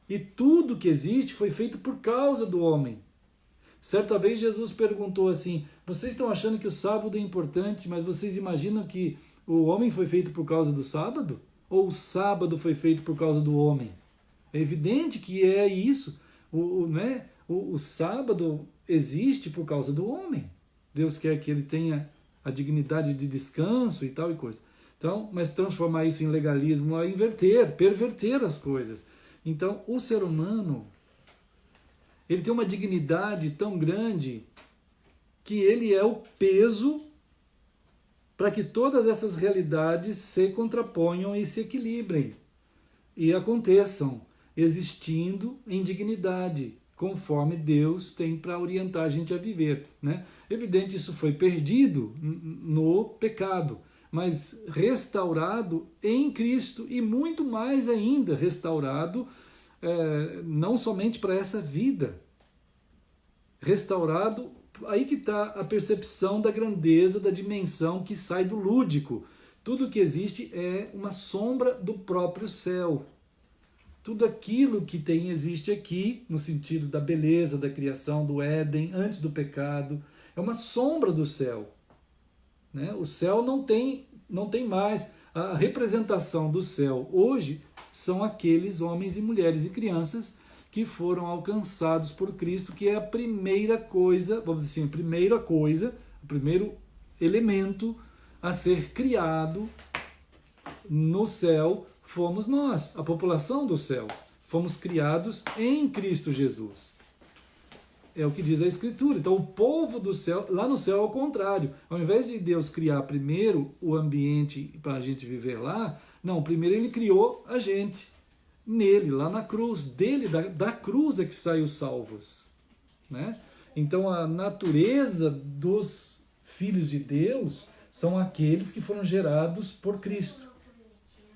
E tudo que existe foi feito por causa do homem. Certa vez Jesus perguntou assim, vocês estão achando que o sábado é importante, mas vocês imaginam que o homem foi feito por causa do sábado? Ou o sábado foi feito por causa do homem? É evidente que é isso. O sábado existe por causa do homem. Deus quer que ele tenha a dignidade de descanso e tal e coisa. Então, mas transformar isso em legalismo é perverter as coisas. Então, o ser humano, ele tem uma dignidade tão grande que ele é o peso para que todas essas realidades se contraponham e se equilibrem e aconteçam, existindo em dignidade, conforme Deus tem para orientar a gente a viver, né? Evidente, isso foi perdido no pecado, mas restaurado em Cristo e muito mais ainda restaurado, não somente para essa vida, restaurado, aí que está a percepção da grandeza, da dimensão que sai do lúdico. Tudo que existe é uma sombra do próprio céu. Tudo aquilo que existe aqui, no sentido da beleza, da criação, do Éden, antes do pecado, é uma sombra do céu. Né? O céu não tem mais. A representação do céu hoje são aqueles homens e mulheres e crianças que foram alcançados por Cristo, que é a primeira coisa, vamos dizer assim, o primeiro elemento a ser criado no céu, fomos nós, a população do céu. Fomos criados em Cristo Jesus. É o que diz a Escritura. Então, o povo do céu, lá no céu é o contrário. Ao invés de Deus criar primeiro o ambiente para a gente viver lá, não, primeiro ele criou a gente. Nele, lá na cruz. Da cruz é que saem os salvos. Né? Então, a natureza dos filhos de Deus são aqueles que foram gerados por Cristo.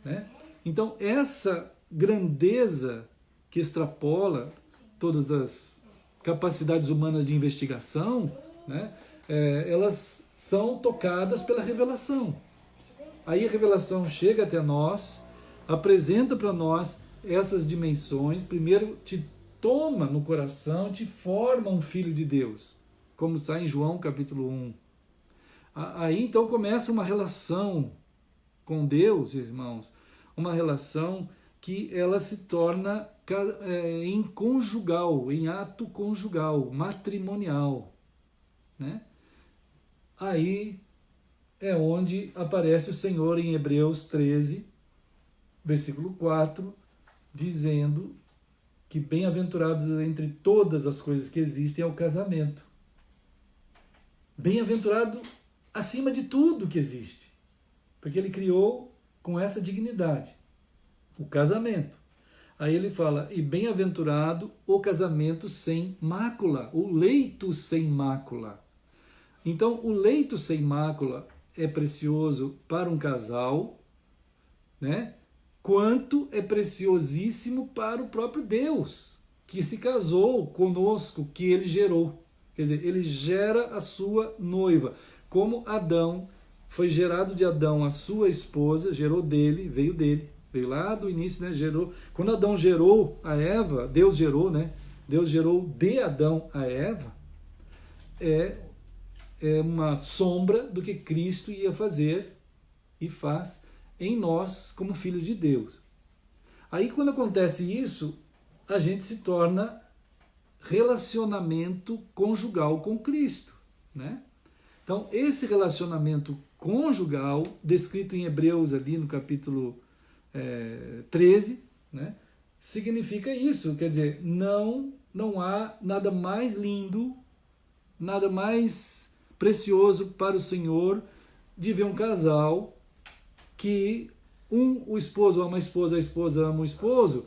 Né? Então, essa grandeza que extrapola todas as capacidades humanas de investigação, né, elas são tocadas pela revelação. Aí a revelação chega até nós, apresenta para nós essas dimensões, primeiro te toma no coração, te forma um filho de Deus, como está em João capítulo 1. Aí então começa uma relação com Deus, irmãos, uma relação que ela se torna em conjugal, em ato conjugal, matrimonial, né? Aí é onde aparece o Senhor em Hebreus 13, versículo 4, dizendo que bem-aventurados entre todas as coisas que existem é o casamento. Bem-aventurado acima de tudo que existe, porque ele criou com essa dignidade, o casamento. Aí ele fala, e bem-aventurado o casamento sem mácula, o leito sem mácula. Então, o leito sem mácula é precioso para um casal, né? Quanto é preciosíssimo para o próprio Deus, que se casou conosco, que ele gerou. Quer dizer, ele gera a sua noiva. Como Adão foi gerado de Adão a sua esposa, gerou dele, veio lá do início, né? Gerou. Quando Adão gerou a Eva, Deus gerou, né? Deus gerou de Adão a Eva, é uma sombra do que Cristo ia fazer e faz em nós como filhos de Deus. Aí quando acontece isso, a gente se torna relacionamento conjugal com Cristo, né? Então, esse relacionamento conjugal, descrito em Hebreus ali no capítulo 13, né? Significa isso, quer dizer, não há nada mais lindo, nada mais precioso para o Senhor de ver um casal que o esposo ama a esposa ama o esposo,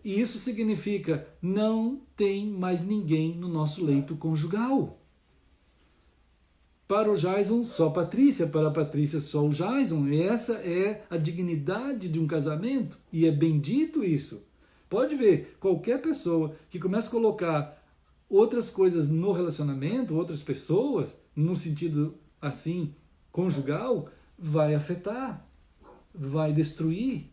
e isso significa não tem mais ninguém no nosso leito conjugal. Para o Jason, só Patrícia, para a Patrícia, só o Jason. Essa é a dignidade de um casamento, e é bendito isso. Pode ver, qualquer pessoa que começa a colocar outras coisas no relacionamento, outras pessoas, no sentido assim, conjugal, vai afetar, vai destruir,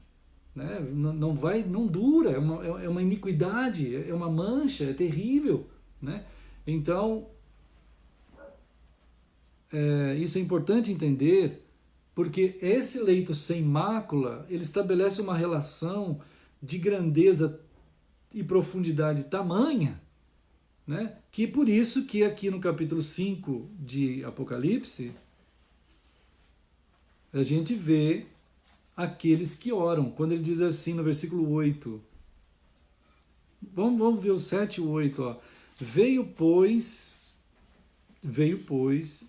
né? Não dura, é uma iniquidade, é uma mancha, é terrível, né? Então, isso é importante entender, porque esse leito sem mácula, ele estabelece uma relação de grandeza e profundidade tamanha, né? Que por isso que aqui no capítulo 5 de Apocalipse, a gente vê aqueles que oram, quando ele diz assim no versículo 8, vamos ver o 7 e o 8, ó. Veio, pois,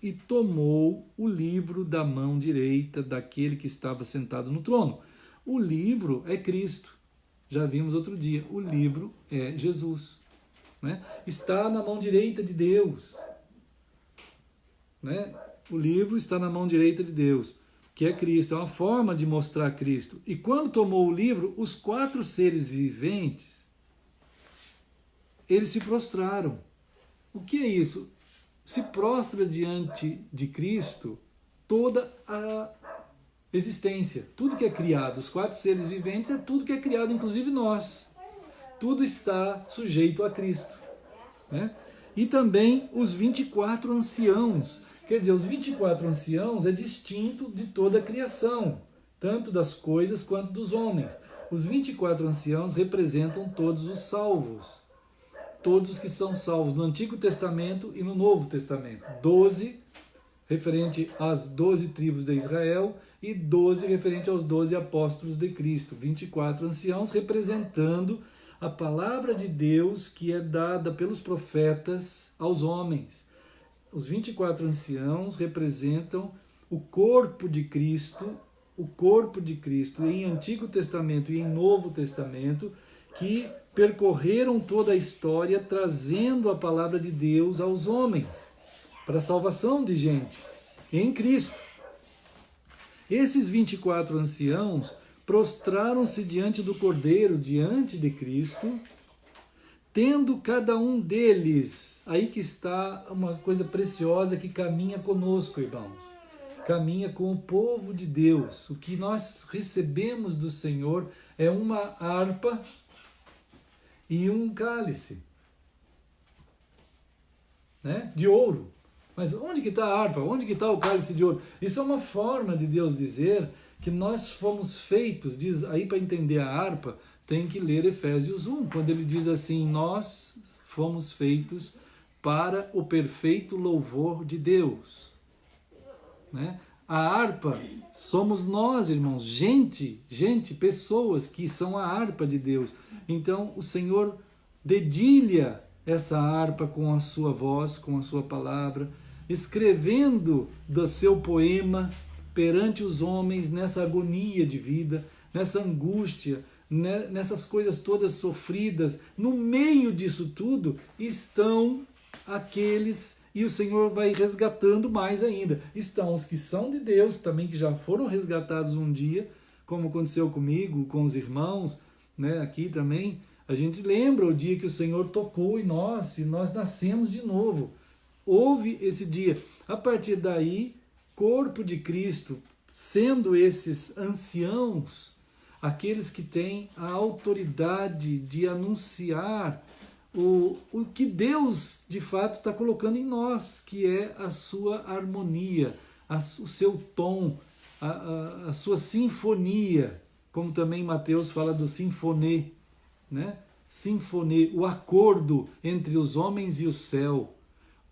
e tomou o livro da mão direita daquele que estava sentado no trono. O livro é Cristo, já vimos outro dia, o livro é Jesus, né? Está na mão direita de Deus, né? O livro está na mão direita de Deus, que é Cristo, é uma forma de mostrar Cristo. E quando tomou o livro, os 4 seres viventes, eles se prostraram. O que é isso? Se prostra diante de Cristo toda a existência, tudo que é criado, os 4 seres viventes é tudo que é criado, inclusive nós. Tudo está sujeito a Cristo, né? E também os 24 anciãos. Quer dizer, os 24 anciãos é distinto de toda a criação, tanto das coisas quanto dos homens. Os 24 anciãos representam todos os salvos, todos os que são salvos no Antigo Testamento e no Novo Testamento. 12 referente às 12 tribos de Israel e 12 referente aos 12 apóstolos de Cristo. 24 anciãos representando a palavra de Deus que é dada pelos profetas aos homens. Os 24 anciãos representam o corpo de Cristo em Antigo Testamento e em Novo Testamento, que percorreram toda a história trazendo a palavra de Deus aos homens, para a salvação de gente, em Cristo. Esses 24 anciãos prostraram-se diante do Cordeiro, diante de Cristo, tendo cada um deles, aí que está uma coisa preciosa que caminha conosco, irmãos, caminha com o povo de Deus. O que nós recebemos do Senhor é uma harpa e um cálice, né, de ouro. Mas onde que está a harpa? Onde que está o cálice de ouro? Isso é uma forma de Deus dizer que nós fomos feitos, diz aí para entender a harpa, tem que ler Efésios 1, quando ele diz assim: nós fomos feitos para o perfeito louvor de Deus. Né? A harpa somos nós, irmãos, gente, pessoas que são a harpa de Deus. Então o Senhor dedilha essa harpa com a sua voz, com a sua palavra, escrevendo do seu poema perante os homens nessa agonia de vida, nessa angústia, nessas coisas todas sofridas. No meio disso tudo estão aqueles, e o Senhor vai resgatando mais ainda. Estão os que são de Deus também, que já foram resgatados um dia, como aconteceu comigo, com os irmãos, né, aqui também. A gente lembra o dia que o Senhor tocou em nós, e nós nascemos de novo. Houve esse dia. A partir daí, corpo de Cristo, sendo esses anciãos, aqueles que têm a autoridade de anunciar o que Deus de fato está colocando em nós, que é a sua harmonia, o seu tom, a sua sinfonia, como também Mateus fala do sinfonê, né? Sinfonê, o acordo entre os homens e o céu,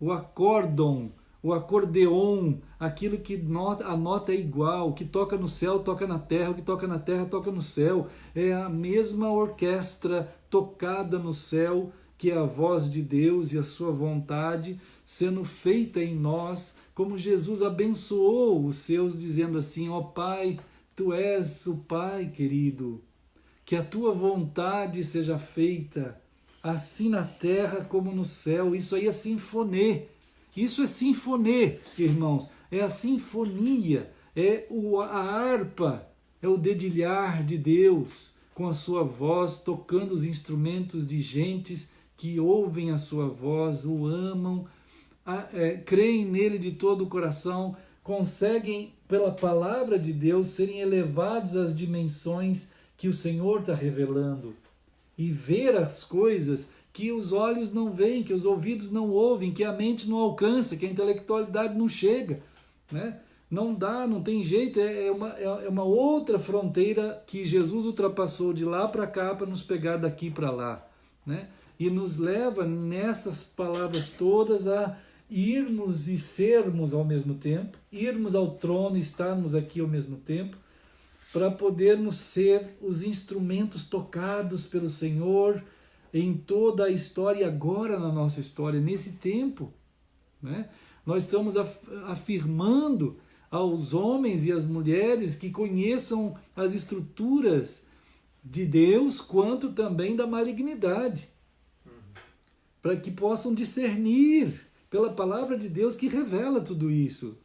o acórdão, o acordeon, aquilo que a nota é igual, o que toca no céu toca na terra, o que toca na terra toca no céu, é a mesma orquestra tocada no céu, que é a voz de Deus e a sua vontade sendo feita em nós, como Jesus abençoou os seus, dizendo assim: ó Pai, Tu és o Pai querido, que a Tua vontade seja feita, assim na terra como no céu. Isso aí é sinfonê. Isso é sinfonê, irmãos. É a sinfonia, é a harpa, é o dedilhar de Deus com a sua voz, tocando os instrumentos de gentes que ouvem a sua voz, o amam, creem nele de todo o coração, conseguem, pela palavra de Deus, serem elevados às dimensões que o Senhor está revelando e ver as coisas que os olhos não veem, que os ouvidos não ouvem, que a mente não alcança, que a intelectualidade não chega, né? Não dá, não tem jeito, é uma outra fronteira que Jesus ultrapassou de lá para cá para nos pegar daqui para lá, né? E nos leva nessas palavras todas a irmos e sermos ao mesmo tempo, irmos ao trono e estarmos aqui ao mesmo tempo, para podermos ser os instrumentos tocados pelo Senhor em toda a história e agora na nossa história, nesse tempo, né? Nós estamos afirmando aos homens e às mulheres que conheçam as estruturas de Deus, quanto também da malignidade, para que possam discernir pela palavra de Deus que revela tudo isso,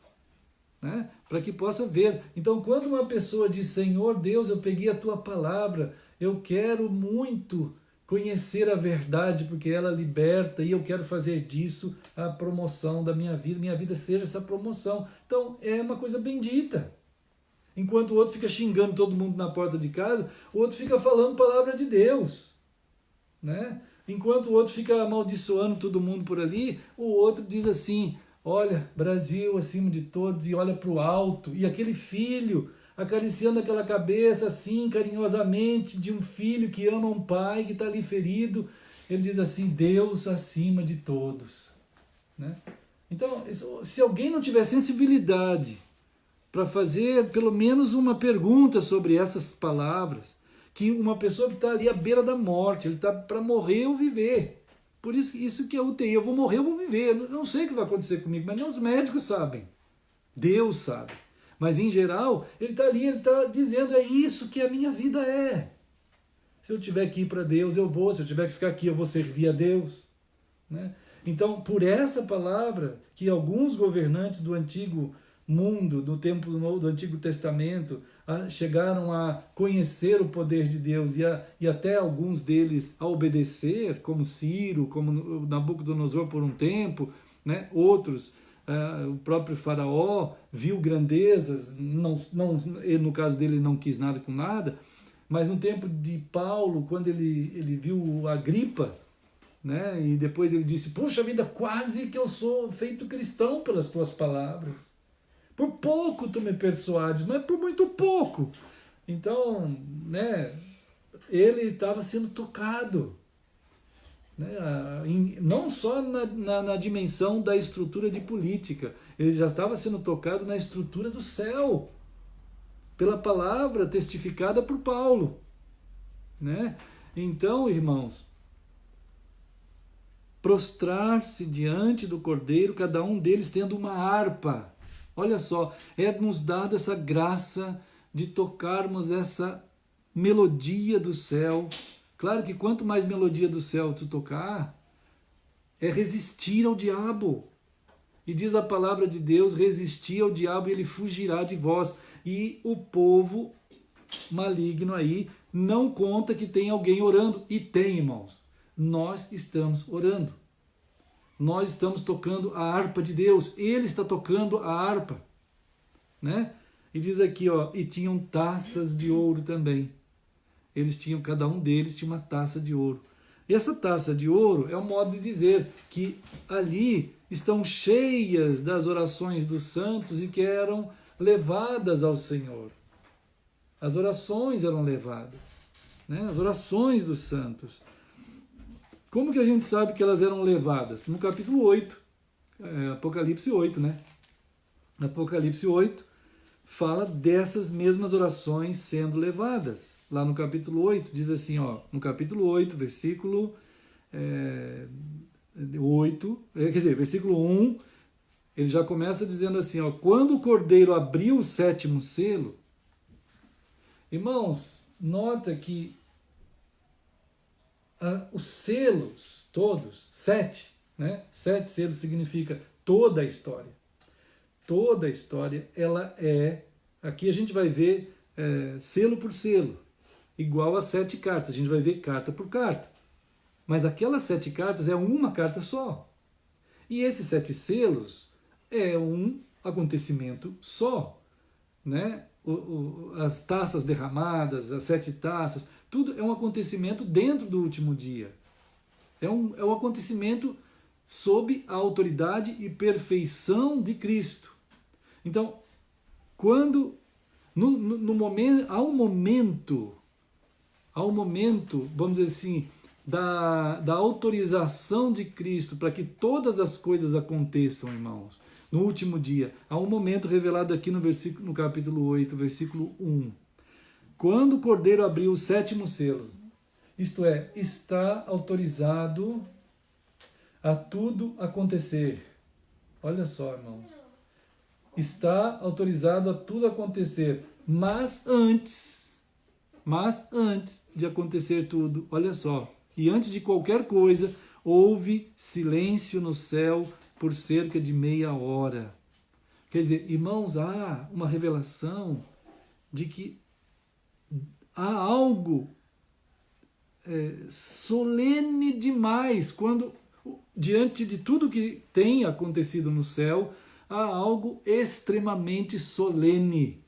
né? Para que possa ver. Então, quando uma pessoa diz: Senhor Deus, eu peguei a Tua palavra, eu quero muito conhecer a verdade, porque ela liberta, e eu quero fazer disso a promoção da minha vida seja essa promoção. Então, é uma coisa bendita. Enquanto o outro fica xingando todo mundo na porta de casa, o outro fica falando palavra de Deus, né? Enquanto o outro fica amaldiçoando todo mundo por ali, o outro diz assim: olha, Brasil acima de todos, e olha para o alto. E aquele filho acariciando aquela cabeça assim carinhosamente de um filho que ama um pai que está ali ferido, ele diz assim: Deus acima de todos, né? Então, se alguém não tiver sensibilidade para fazer pelo menos uma pergunta sobre essas palavras, que uma pessoa que está ali à beira da morte, ele está para morrer ou viver. Por isso que é UTI, eu vou morrer ou vou viver. Eu não sei o que vai acontecer comigo, mas nem os médicos sabem. Deus sabe. Mas em geral, ele está ali, ele está dizendo: é isso que a minha vida é. Se eu tiver que ir para Deus, eu vou. Se eu tiver que ficar aqui, eu vou servir a Deus, né? Então, por essa palavra que alguns governantes do antigo mundo, do tempo do Antigo Testamento, chegaram a conhecer o poder de Deus e até alguns deles a obedecer, como Ciro, como Nabucodonosor por um tempo, né? Outros, o próprio Faraó viu grandezas, no caso dele não quis nada com nada, mas no tempo de Paulo, quando ele viu Agripa, né? E depois ele disse: puxa vida, quase que eu sou feito cristão pelas tuas palavras. Por pouco tu me persuades, mas por muito pouco. Então, né, ele estava sendo tocado. Né? Não só na dimensão da estrutura de política, ele já estava sendo tocado na estrutura do céu, pela palavra testificada por Paulo. Né? Então, irmãos, prostrar-se diante do Cordeiro, cada um deles tendo uma harpa. Olha só, é-nos dado essa graça de tocarmos essa melodia do céu. Claro que quanto mais melodia do céu tu tocar, é resistir ao diabo. E diz a palavra de Deus, resistir ao diabo e ele fugirá de vós. E o povo maligno aí não conta que tem alguém orando. E tem, irmãos. Nós estamos orando. Nós estamos tocando a harpa de Deus. Ele está tocando a harpa. Né? E diz aqui, ó, e tinham taças de ouro também. Eles tinham, cada um deles tinha uma taça de ouro. E essa taça de ouro é um modo de dizer que ali estão cheias das orações dos santos e que eram levadas ao Senhor. As orações eram levadas, né? As orações dos santos. Como que a gente sabe que elas eram levadas? No capítulo 8, Apocalipse 8, né? Apocalipse 8 fala dessas mesmas orações sendo levadas. Lá no capítulo 8, diz assim, ó, no capítulo 8, versículo 1, ele já começa dizendo assim, ó, quando o Cordeiro abriu o 7º selo, irmãos, nota que os selos todos, 7, né? 7 selos significa toda a história. Toda a história, ela é, aqui a gente vai ver selo por selo, igual a 7 cartas, a gente vai ver carta por carta. Mas aquelas 7 cartas é uma carta só. E esses 7 selos é um acontecimento só, né? As taças derramadas, as 7 taças, tudo é um acontecimento dentro do último dia. É um acontecimento sob a autoridade e perfeição de Cristo. Então, quando no momento, há um momento, vamos dizer assim, da autorização de Cristo para que todas as coisas aconteçam, irmãos. No último dia, há um momento revelado aqui no capítulo 8, versículo 1. Quando o Cordeiro abriu o 7º selo, isto é, está autorizado a tudo acontecer. Olha só, irmãos. Está autorizado a tudo acontecer, mas antes de acontecer tudo, olha só, e antes de qualquer coisa, houve silêncio no céu por cerca de meia hora. Quer dizer, irmãos, há uma revelação de que há algo solene demais quando, diante de tudo que tem acontecido no céu, há algo extremamente solene,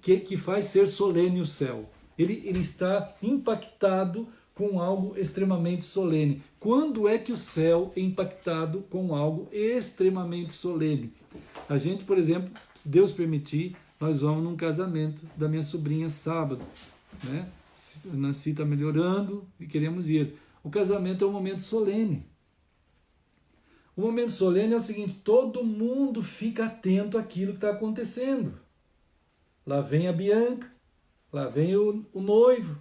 que faz ser solene o céu. Ele está impactado com algo extremamente solene. Quando é que o céu é impactado com algo extremamente solene? A gente, por exemplo, se Deus permitir, nós vamos num casamento da minha sobrinha sábado, né? Nancy está melhorando e queremos ir. O casamento é um momento solene. O momento solene é o seguinte, todo mundo fica atento àquilo que está acontecendo. Lá vem a Bianca, lá vem o noivo,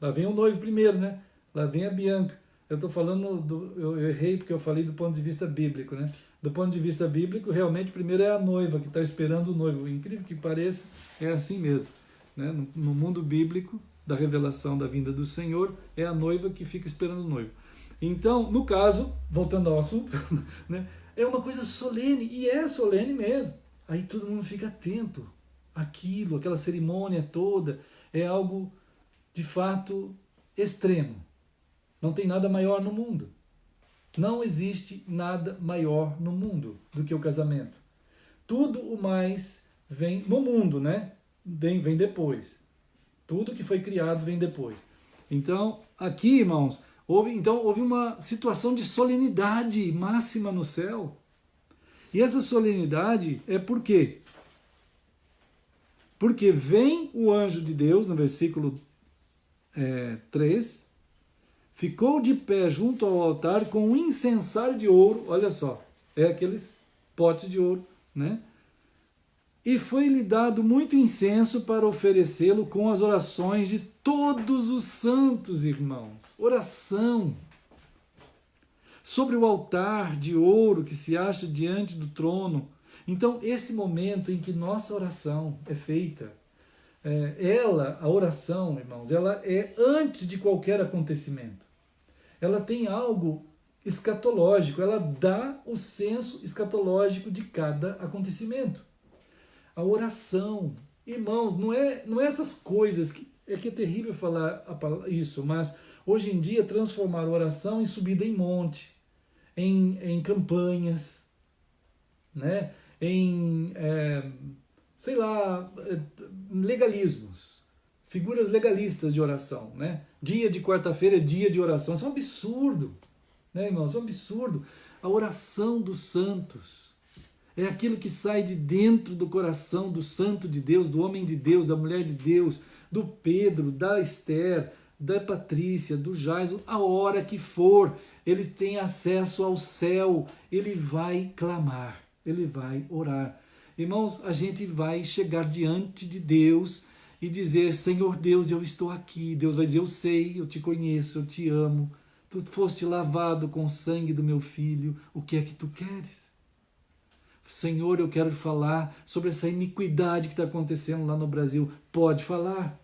lá vem o noivo primeiro, né? Lá vem a Bianca. Eu estou falando, eu errei porque eu falei do ponto de vista bíblico, né? Do ponto de vista bíblico, realmente, primeiro é a noiva que está esperando o noivo. Incrível que pareça, é assim mesmo. Né? No mundo bíblico, da revelação da vinda do Senhor, é a noiva que fica esperando o noivo. Então, no caso, voltando ao assunto, né? É uma coisa solene, e é solene mesmo. Aí todo mundo fica atento àquilo, aquela cerimônia toda, é algo, de fato, extremo. Não tem nada maior no mundo. Não existe nada maior no mundo do que o casamento. Tudo o mais vem no mundo, né? Vem depois. Tudo que foi criado vem depois. Então, aqui, irmãos, houve uma situação de solenidade máxima no céu. E essa solenidade é por quê? Porque vem o anjo de Deus, no versículo 3, ficou de pé junto ao altar com um incensário de ouro, olha só, aqueles potes de ouro, né? E foi-lhe dado muito incenso para oferecê-lo com as orações de todos os santos, irmãos. Oração. Sobre o altar de ouro que se acha diante do trono. Então, esse momento em que nossa oração é feita, a oração, irmãos, ela é antes de qualquer acontecimento. Ela tem algo escatológico, ela dá o senso escatológico de cada acontecimento. A oração, irmãos, não é essas coisas, que é terrível falar isso, mas hoje em dia transformar a oração em subida em monte, em campanhas, né? Em, legalismos, figuras legalistas de oração, né? Dia de quarta-feira é dia de oração, isso é um absurdo, né, irmãos? É um absurdo. A oração dos santos é aquilo que sai de dentro do coração do santo de Deus, do homem de Deus, da mulher de Deus, do Pedro, da Esther, da Patrícia, do Jaison, a hora que for, ele tem acesso ao céu, ele vai clamar, ele vai orar. Irmãos, a gente vai chegar diante de Deus e dizer, Senhor Deus, eu estou aqui. Deus vai dizer, eu sei, eu te conheço, eu te amo, tu foste lavado com o sangue do meu filho, o que é que tu queres? Senhor, eu quero falar sobre essa iniquidade que está acontecendo lá no Brasil. Pode falar.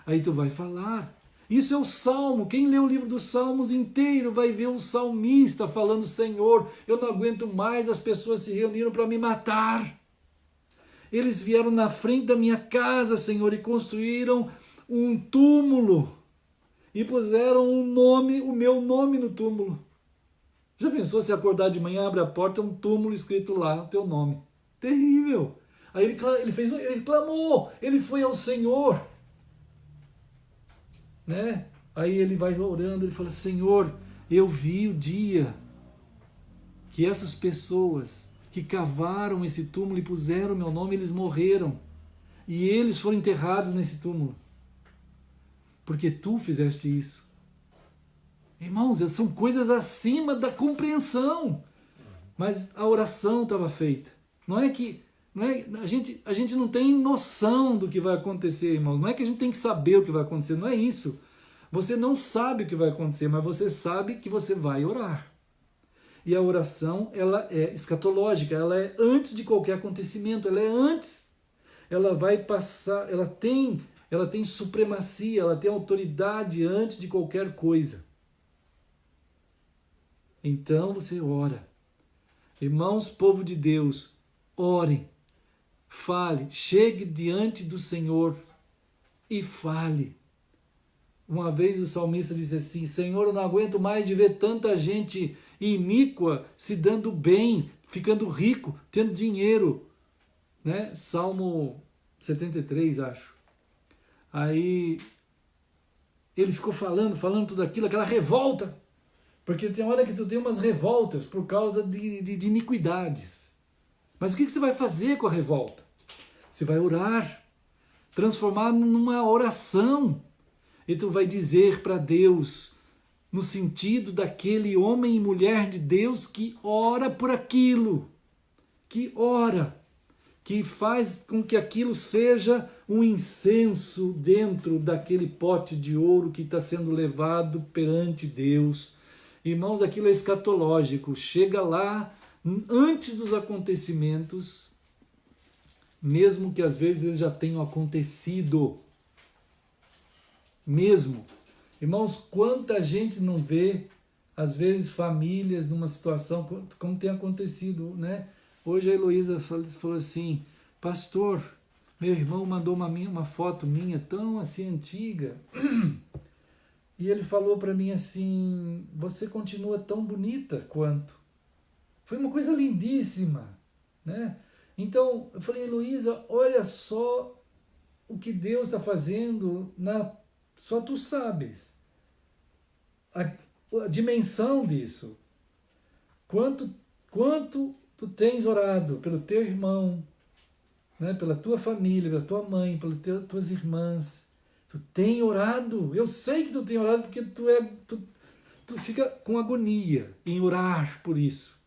Aí tu vai falar. Isso é o Salmo. Quem lê o livro dos Salmos inteiro vai ver o salmista falando, Senhor, eu não aguento mais, as pessoas se reuniram para me matar. Eles vieram na frente da minha casa, Senhor, e construíram um túmulo. E puseram o meu nome no túmulo. Já pensou se acordar de manhã, abre a porta, é um túmulo escrito lá, o teu nome. Terrível. Aí ele clamou, ele foi ao Senhor. Né? Aí ele vai orando, ele fala, Senhor, eu vi o dia que essas pessoas que cavaram esse túmulo e puseram meu nome, eles morreram. E eles foram enterrados nesse túmulo. Porque tu fizeste isso. Irmãos, são coisas acima da compreensão. Mas a oração estava feita. A gente não tem noção do que vai acontecer, irmãos. Não é que a gente tem que saber o que vai acontecer, não é isso. Você não sabe o que vai acontecer, mas você sabe que você vai orar. E a oração, ela é escatológica, ela é antes de qualquer acontecimento, ela é antes. Ela vai passar, ela tem supremacia, ela tem autoridade antes de qualquer coisa. Então você ora. Irmãos, povo de Deus, ore, fale, chegue diante do Senhor e fale. Uma vez o salmista disse assim, Senhor, eu não aguento mais de ver tanta gente iníqua se dando bem, ficando rico, tendo dinheiro. Né? Salmo 73, acho. Aí ele ficou falando tudo aquilo, aquela revolta. Porque tem hora que tu tem umas revoltas por causa de iniquidades. Mas o que você vai fazer com a revolta? Você vai orar, transformar numa oração. E tu vai dizer para Deus, no sentido daquele homem e mulher de Deus que ora por aquilo. Que ora, que faz com que aquilo seja um incenso dentro daquele pote de ouro que está sendo levado perante Deus. Irmãos, aquilo é escatológico, chega lá antes dos acontecimentos, mesmo que às vezes eles já tenham acontecido. Mesmo. Irmãos, quanta gente não vê, às vezes, famílias numa situação como tem acontecido, né? Hoje a Heloísa falou assim, pastor, meu irmão mandou uma foto minha tão assim antiga, e ele falou para mim assim, você continua tão bonita quanto. Foi uma coisa lindíssima, né? Então, eu falei, Heloísa, olha só o que Deus está fazendo, só tu sabes a dimensão disso. Quanto tu tens orado pelo teu irmão, né? Pela tua família, pela tua mãe, pelas tuas irmãs. Tu tem orado. Eu sei que tu tem orado porque tu fica com agonia em orar por isso.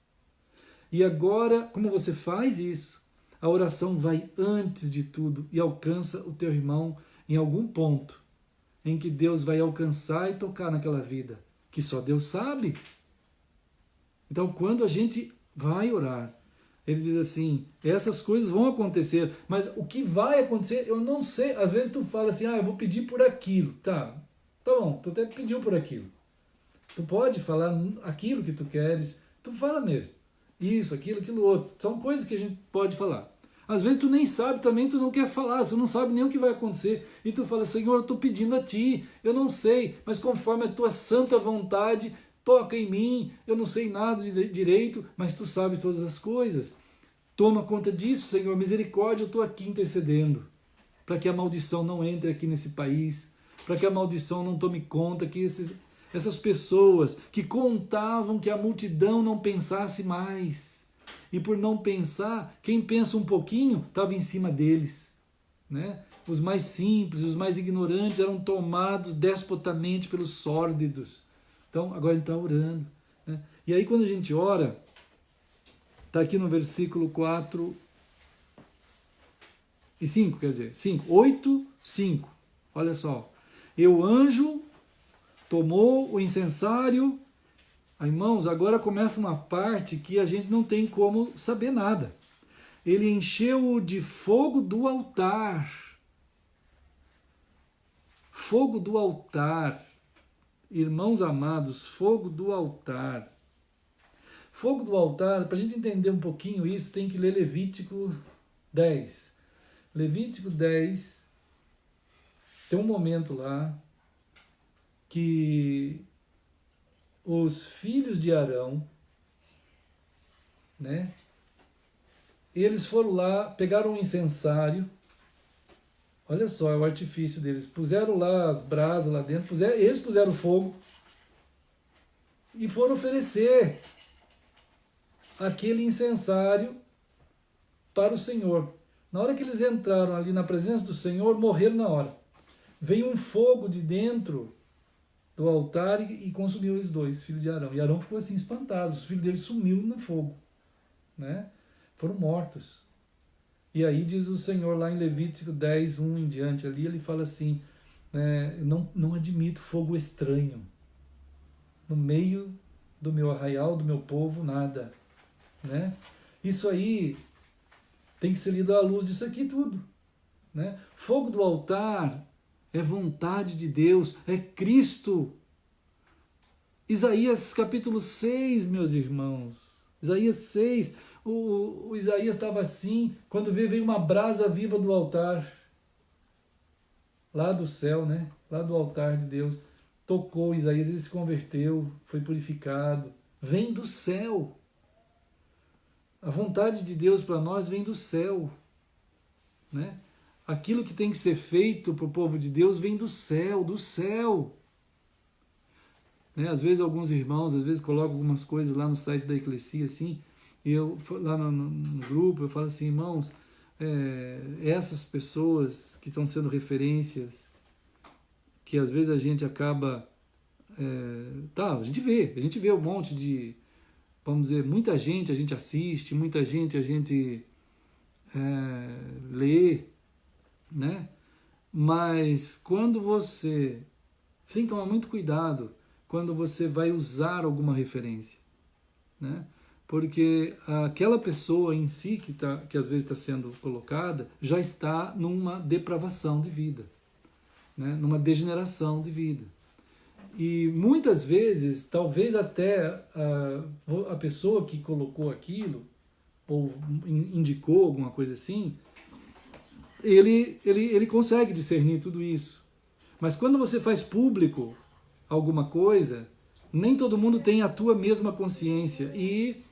E agora, como você faz isso, a oração vai antes de tudo e alcança o teu irmão em algum ponto em que Deus vai alcançar e tocar naquela vida, que só Deus sabe. Então, quando a gente vai orar, ele diz assim, essas coisas vão acontecer, mas o que vai acontecer, eu não sei. Às vezes tu fala assim, eu vou pedir por aquilo. Tá bom, tu até pediu por aquilo. Tu pode falar aquilo que tu queres, tu fala mesmo. Isso, aquilo outro. São coisas que a gente pode falar. Às vezes tu nem sabe também, tu não quer falar, tu não sabe nem o que vai acontecer. E tu fala, Senhor, eu estou pedindo a Ti, eu não sei, mas conforme a Tua santa vontade, toca em mim, eu não sei nada direito, mas Tu sabes todas as coisas. Toma conta disso, Senhor, misericórdia, eu estou aqui intercedendo, para que a maldição não entre aqui nesse país, para que a maldição não tome conta, que essas pessoas que contavam que a multidão não pensasse mais, e por não pensar, quem pensa um pouquinho estava em cima deles, né? Os mais simples, os mais ignorantes eram tomados despotamente pelos sórdidos. Então, agora ele está orando, né? E aí quando a gente ora, está aqui no versículo 4 e 5, quer dizer, 5, 8, 5. Olha só. E o anjo tomou o incensário. Irmãos, agora começa uma parte que a gente não tem como saber nada. Ele encheu-o de fogo do altar. Fogo do altar. Irmãos amados, fogo do altar. Fogo do altar, para a gente entender um pouquinho isso, tem que ler Levítico 10. Levítico 10, tem um momento lá que os filhos de Arão, né, eles foram lá, pegaram um incensário, olha só, é o artifício deles, puseram lá as brasas lá dentro, eles puseram fogo e foram oferecer aquele incensário para o Senhor. Na hora que eles entraram ali na presença do Senhor, morreram na hora. Veio um fogo de dentro do altar e consumiu os dois, filhos de Arão. E Arão ficou assim espantado, os filhos dele sumiu no fogo, né? Foram mortos. E aí diz o Senhor lá em Levítico 10, 1 em diante, ali ele fala assim, não admito fogo estranho no meio do meu arraial, do meu povo, nada, né? Isso aí tem que ser lido à luz disso aqui tudo, né? Fogo do altar é vontade de Deus, é Cristo. Isaías capítulo 6, meus irmãos. Isaías 6, o Isaías estava assim, quando veio uma brasa viva do altar, lá do céu, né? Lá do altar de Deus. Tocou Isaías, ele se converteu, foi purificado. Vem do céu. A vontade de Deus para nós vem do céu, né? Aquilo que tem que ser feito para o povo de Deus vem do céu, do céu. Né? Às vezes alguns irmãos, colocam algumas coisas lá no site da Eclesia, assim, e eu, lá no grupo, eu falo assim, irmãos, essas pessoas que estão sendo referências, que às vezes a gente acaba... a gente vê um monte de... Vamos dizer, muita gente a gente assiste, muita gente a gente lê, né? Mas quando você tem que tomar muito cuidado quando você vai usar alguma referência, né? Porque aquela pessoa em si que às vezes está sendo colocada já está numa depravação de vida, né? Numa degeneração de vida. E muitas vezes, talvez até a pessoa que colocou aquilo ou indicou alguma coisa assim, ele consegue discernir tudo isso. Mas quando você faz público alguma coisa, nem todo mundo tem a tua mesma consciência. E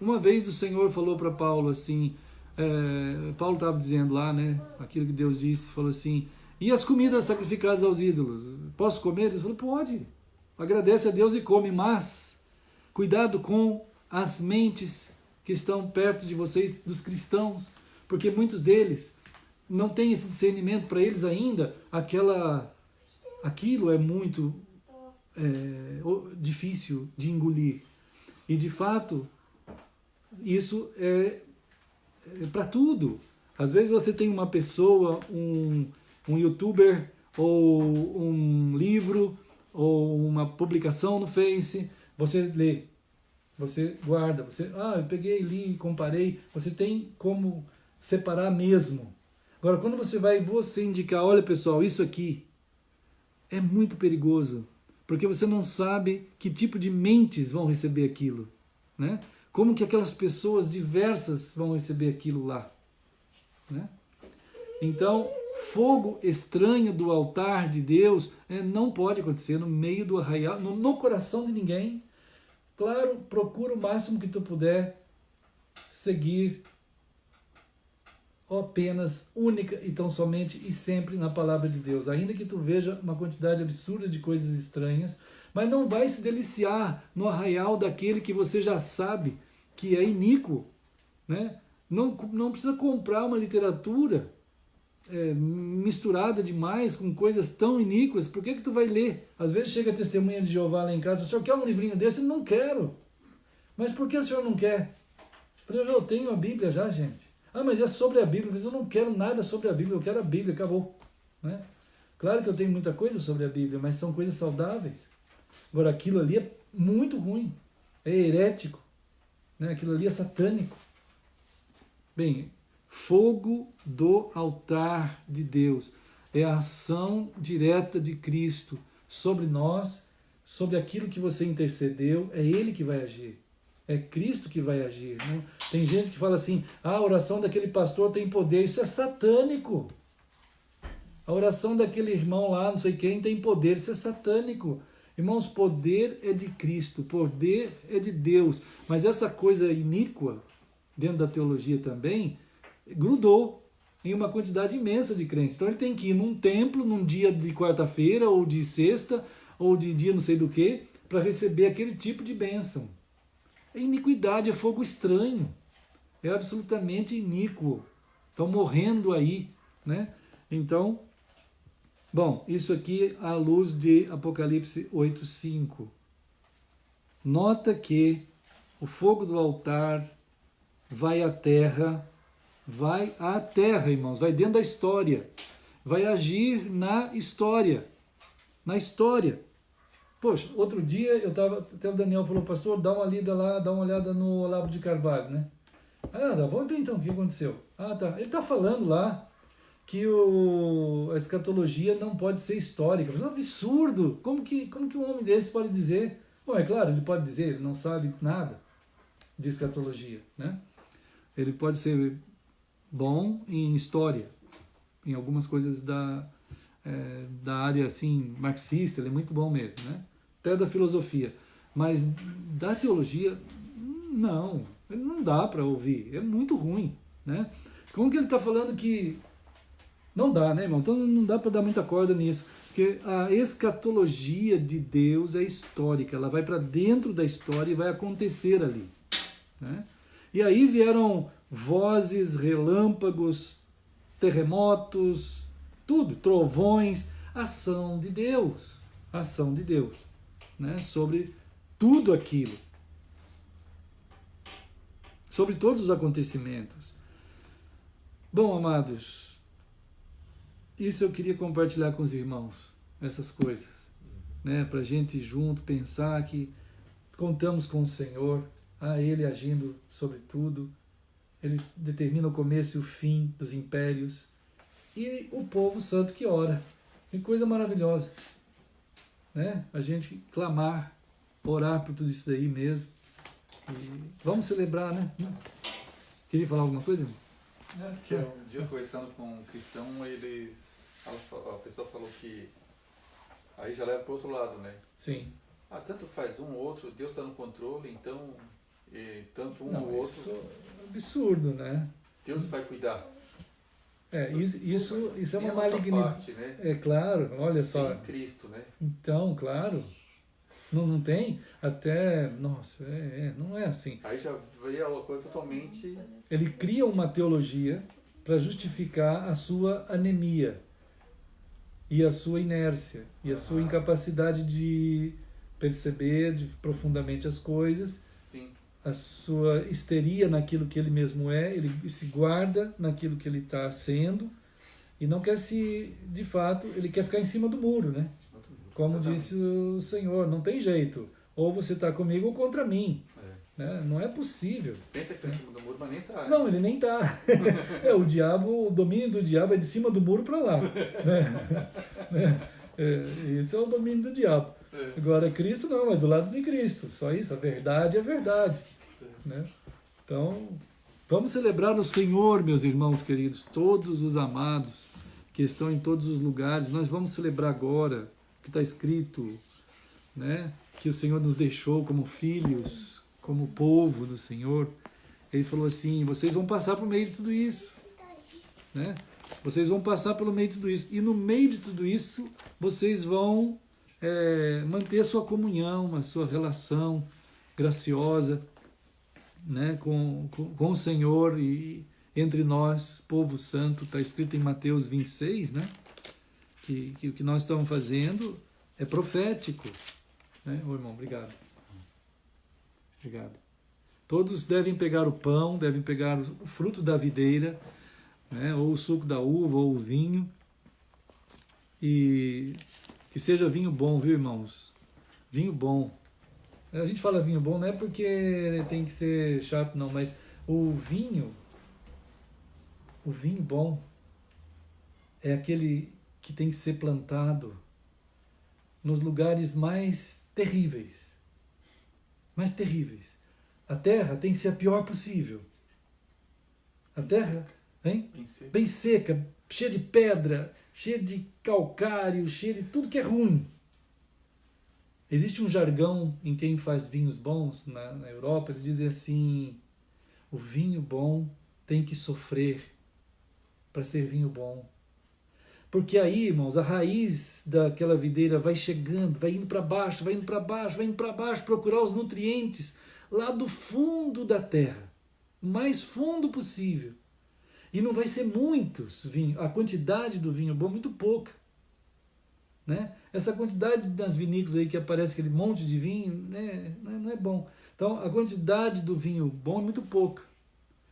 uma vez o Senhor falou para Paulo assim, Paulo estava dizendo lá, né, aquilo que Deus disse, falou assim, e as comidas sacrificadas aos ídolos, posso comer? Ele falou, pode, agradece a Deus e come, mas cuidado com as mentes que estão perto de vocês, dos cristãos, porque muitos deles não têm esse discernimento, para eles ainda, aquilo é muito difícil de engolir. E de fato, isso é para tudo. Às vezes você tem uma pessoa, um youtuber, ou um livro, ou uma publicação no Face, você lê, você guarda, eu peguei, li, comparei, você tem como separar mesmo. Agora, quando você indicar, olha pessoal, isso aqui é muito perigoso, porque você não sabe que tipo de mentes vão receber aquilo, né? Como que aquelas pessoas diversas vão receber aquilo lá, né? Então, fogo estranho do altar de Deus não pode acontecer no meio do arraial, no coração de ninguém. Claro, procura o máximo que tu puder seguir apenas, única e tão somente e sempre na palavra de Deus. Ainda que tu veja uma quantidade absurda de coisas estranhas, mas não vai se deliciar no arraial daquele que você já sabe que é iníquo, né? Não precisa comprar uma literatura misturada demais com coisas tão iníquas. Por que tu vai ler? Às vezes chega a testemunha de Jeová lá em casa, o senhor quer um livrinho desse? Não quero. Mas por que o senhor não quer? Eu já tenho a Bíblia já, gente. Mas é sobre a Bíblia, mas eu não quero nada sobre a Bíblia, eu quero a Bíblia, acabou, né? Claro que eu tenho muita coisa sobre a Bíblia, mas são coisas saudáveis. Agora, aquilo ali é muito ruim, é herético, né? Aquilo ali é satânico. Bem, fogo do altar de Deus é a ação direta de Cristo sobre nós, sobre aquilo que você intercedeu, é Ele que vai agir. É Cristo que vai agir. Não? Tem gente que fala assim, a oração daquele pastor tem poder. Isso é satânico. A oração daquele irmão lá, não sei quem, tem poder. Isso é satânico. Irmãos, poder é de Cristo, poder é de Deus. Mas essa coisa iníqua, dentro da teologia também, grudou em uma quantidade imensa de crentes. Então ele tem que ir num templo, num dia de quarta-feira, ou de sexta, ou de dia não sei do que, para receber aquele tipo de bênção. É iniquidade, é fogo estranho. É absolutamente iníquo. Estão morrendo aí, né? Então, bom, isso aqui à luz de Apocalipse 8:5. Nota que o fogo do altar vai à terra, irmãos, vai dentro da história, vai agir na história. Na história. Poxa, outro dia até o Daniel falou, pastor, dá uma olhada no Olavo de Carvalho, né? Vamos ver então o que aconteceu. Tá. Ele está falando lá que a escatologia não pode ser histórica. É um absurdo. Como que um homem desse pode dizer? Bom, é claro, ele pode dizer, ele não sabe nada de escatologia, né? Ele pode ser bom em história, em algumas coisas da área assim, marxista, ele é muito bom mesmo, né? Até da filosofia. Mas da teologia, não dá para ouvir, é muito ruim, né? Como que ele está falando que não dá, né, irmão? Então não dá para dar muita corda nisso, porque a escatologia de Deus é histórica, ela vai para dentro da história e vai acontecer ali, né? E aí vieram vozes, relâmpagos, terremotos, tudo, trovões, ação de Deus, né? Sobre tudo aquilo, sobre todos os acontecimentos. Bom, amados, isso eu queria compartilhar com os irmãos, essas coisas, né? Para a gente junto pensar que contamos com o Senhor, Ele agindo sobre tudo, Ele determina o começo e o fim dos impérios, e o povo santo que ora. Que coisa maravilhosa, né? A gente clamar, orar por tudo isso daí mesmo. E vamos celebrar, né? Queria falar alguma coisa, irmão? Um dia conversando com um cristão, a pessoa falou que aí já leva para o outro lado, né? Sim. Tanto faz um ou outro, Deus está no controle, então tanto um ou outro. Isso é absurdo, né? Deus vai cuidar. Isso é uma malignidade. Né? É claro, olha só. Tem Cristo, né? Então, claro. Não tem? Até. Nossa, não é assim. Aí já veio uma coisa totalmente. Ele cria uma teologia, para justificar a sua anemia e a sua inércia e a sua incapacidade de perceber profundamente as coisas, Sim. a sua histeria naquilo que ele mesmo é, ele se guarda naquilo que ele está sendo e não quer de fato, ele quer ficar em cima do muro, né? Como disse o Senhor, não tem jeito, ou você está comigo ou contra mim. Né? Não é possível. Pensa que está em cima do muro, mas nem está. Não, ele nem está. O domínio do diabo é de cima do muro para lá. Né? Esse é o domínio do diabo. Agora, Cristo não, é do lado de Cristo. Só isso, a verdade é verdade. Né? Então, vamos celebrar o Senhor, meus irmãos queridos, todos os amados que estão em todos os lugares. Nós vamos celebrar agora o que está escrito, né? Que o Senhor nos deixou como filhos, como povo do Senhor. Ele falou assim, vocês vão passar por meio de tudo isso, né? Vocês vão passar pelo meio de tudo isso, e no meio de tudo isso vocês vão manter a sua comunhão, a sua relação graciosa, né? com o Senhor e entre nós, povo santo. Está escrito em Mateus 26, né? Que o que nós estamos fazendo é profético, né? Ô, irmão, obrigado. Obrigado. Todos devem pegar o pão, devem pegar o fruto da videira, né, ou o suco da uva, ou o vinho, e que seja vinho bom, viu, irmãos? Vinho bom. A gente fala vinho bom não é porque tem que ser chato, não, mas o vinho bom é aquele que tem que ser plantado nos lugares mais terríveis. Mais terríveis. A terra tem que ser a pior possível. A terra, hein? Bem seca, cheia de pedra, cheia de calcário, cheia de tudo que é ruim. Existe um jargão em quem faz vinhos bons na Europa, eles dizem assim, o vinho bom tem que sofrer para ser vinho bom. Porque aí, irmãos, a raiz daquela videira vai chegando, vai indo para baixo, vai indo para baixo, vai indo para baixo, procurar os nutrientes lá do fundo da terra, o mais fundo possível. E não vai ser muitos vinhos, a quantidade do vinho bom é muito pouca. Né? Essa quantidade das vinícolas aí que aparece aquele monte de vinho, né, não é bom. Então, a quantidade do vinho bom é muito pouca.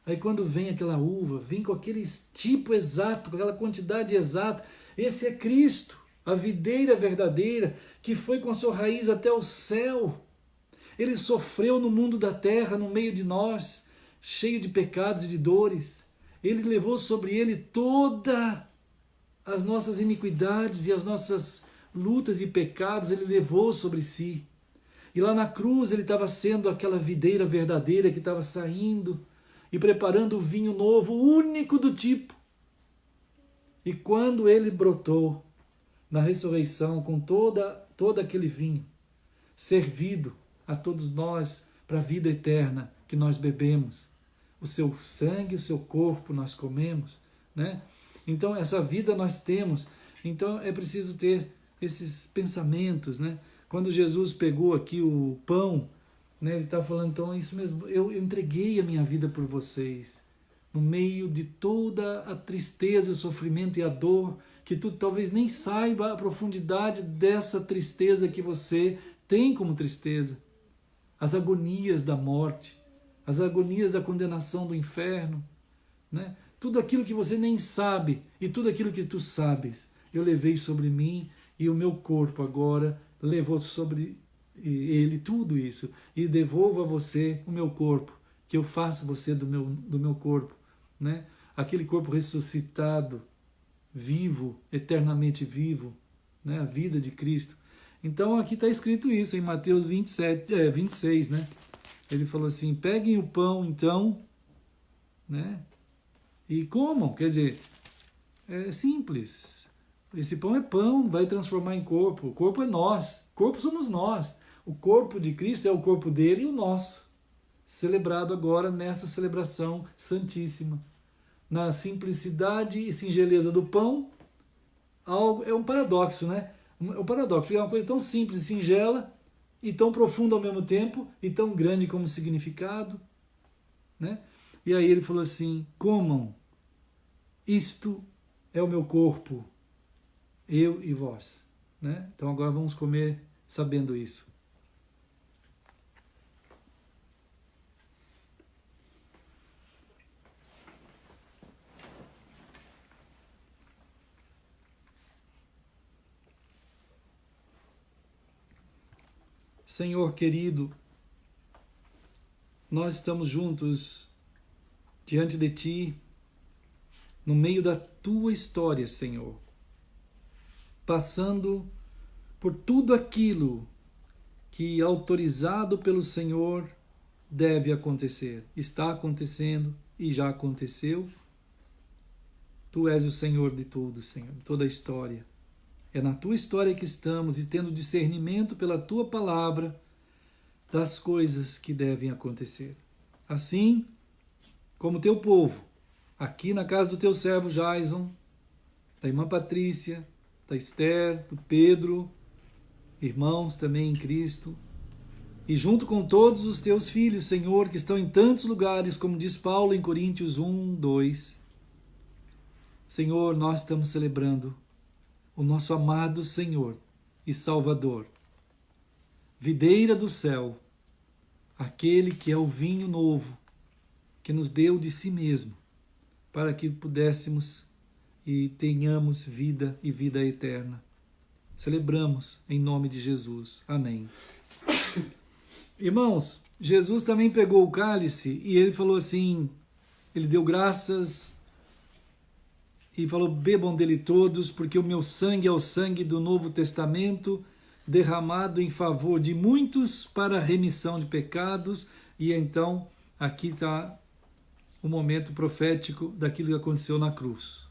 Aí quando vem aquela uva, vem com aquele tipo exato, com aquela quantidade exata. Esse é Cristo, a videira verdadeira, que foi com a sua raiz até o céu. Ele sofreu no mundo da terra, no meio de nós, cheio de pecados e de dores. Ele levou sobre ele todas as nossas iniquidades e as nossas lutas e pecados, ele levou sobre si. E lá na cruz ele estava sendo aquela videira verdadeira que estava saindo e preparando o vinho novo, único do tipo. E quando ele brotou na ressurreição com todo aquele vinho, servido a todos nós para a vida eterna que nós bebemos, o seu sangue, o seu corpo nós comemos, né? Então essa vida nós temos, então é preciso ter esses pensamentos, né? Quando Jesus pegou aqui o pão, né, ele está falando, então é isso mesmo, eu entreguei a minha vida por vocês, no meio de toda a tristeza, o sofrimento e a dor, que tu talvez nem saiba a profundidade dessa tristeza que você tem como tristeza, as agonias da morte, as agonias da condenação do inferno, né? Tudo aquilo que você nem sabe e tudo aquilo que tu sabes, eu levei sobre mim e o meu corpo agora levou sobre ele tudo isso, e devolvo a você o meu corpo, que eu faço você do meu corpo, né? Aquele corpo ressuscitado, vivo, eternamente vivo, né? A vida de Cristo. Então aqui está escrito isso em Mateus 26, né? Ele falou assim, peguem o pão então, né? E comam, quer dizer, é simples. Esse pão é pão, vai transformar em corpo. O corpo é nós, o corpo somos nós. O corpo de Cristo é o corpo dele e o nosso. Celebrado agora nessa celebração santíssima. Na simplicidade e singeleza do pão, é um paradoxo, né? É um paradoxo, porque é uma coisa tão simples e singela, e tão profunda ao mesmo tempo, e tão grande como significado, né? E aí ele falou assim, comam, isto é o meu corpo, eu e vós. Né? Então agora vamos comer sabendo isso. Senhor querido, nós estamos juntos diante de Ti, no meio da Tua história, Senhor, passando por tudo aquilo que, autorizado pelo Senhor, deve acontecer. Está acontecendo e já aconteceu. Tu és o Senhor de tudo, Senhor, de toda a história. É na Tua história que estamos e tendo discernimento pela Tua palavra das coisas que devem acontecer. Assim como Teu povo, aqui na casa do Teu servo Jason, da irmã Patrícia, da Esther, do Pedro, irmãos também em Cristo, e junto com todos os Teus filhos, Senhor, que estão em tantos lugares, como diz Paulo em Coríntios 1, 2. Senhor, nós estamos celebrando o nosso amado Senhor e Salvador, videira do céu, aquele que é o vinho novo, que nos deu de si mesmo, para que pudéssemos e tenhamos vida e vida eterna. Celebramos em nome de Jesus. Amém. Irmãos, Jesus também pegou o cálice e ele falou assim, ele deu graças e falou, bebam dele todos, porque o meu sangue é o sangue do Novo Testamento, derramado em favor de muitos para a remissão de pecados. E então, aqui está o momento profético daquilo que aconteceu na cruz.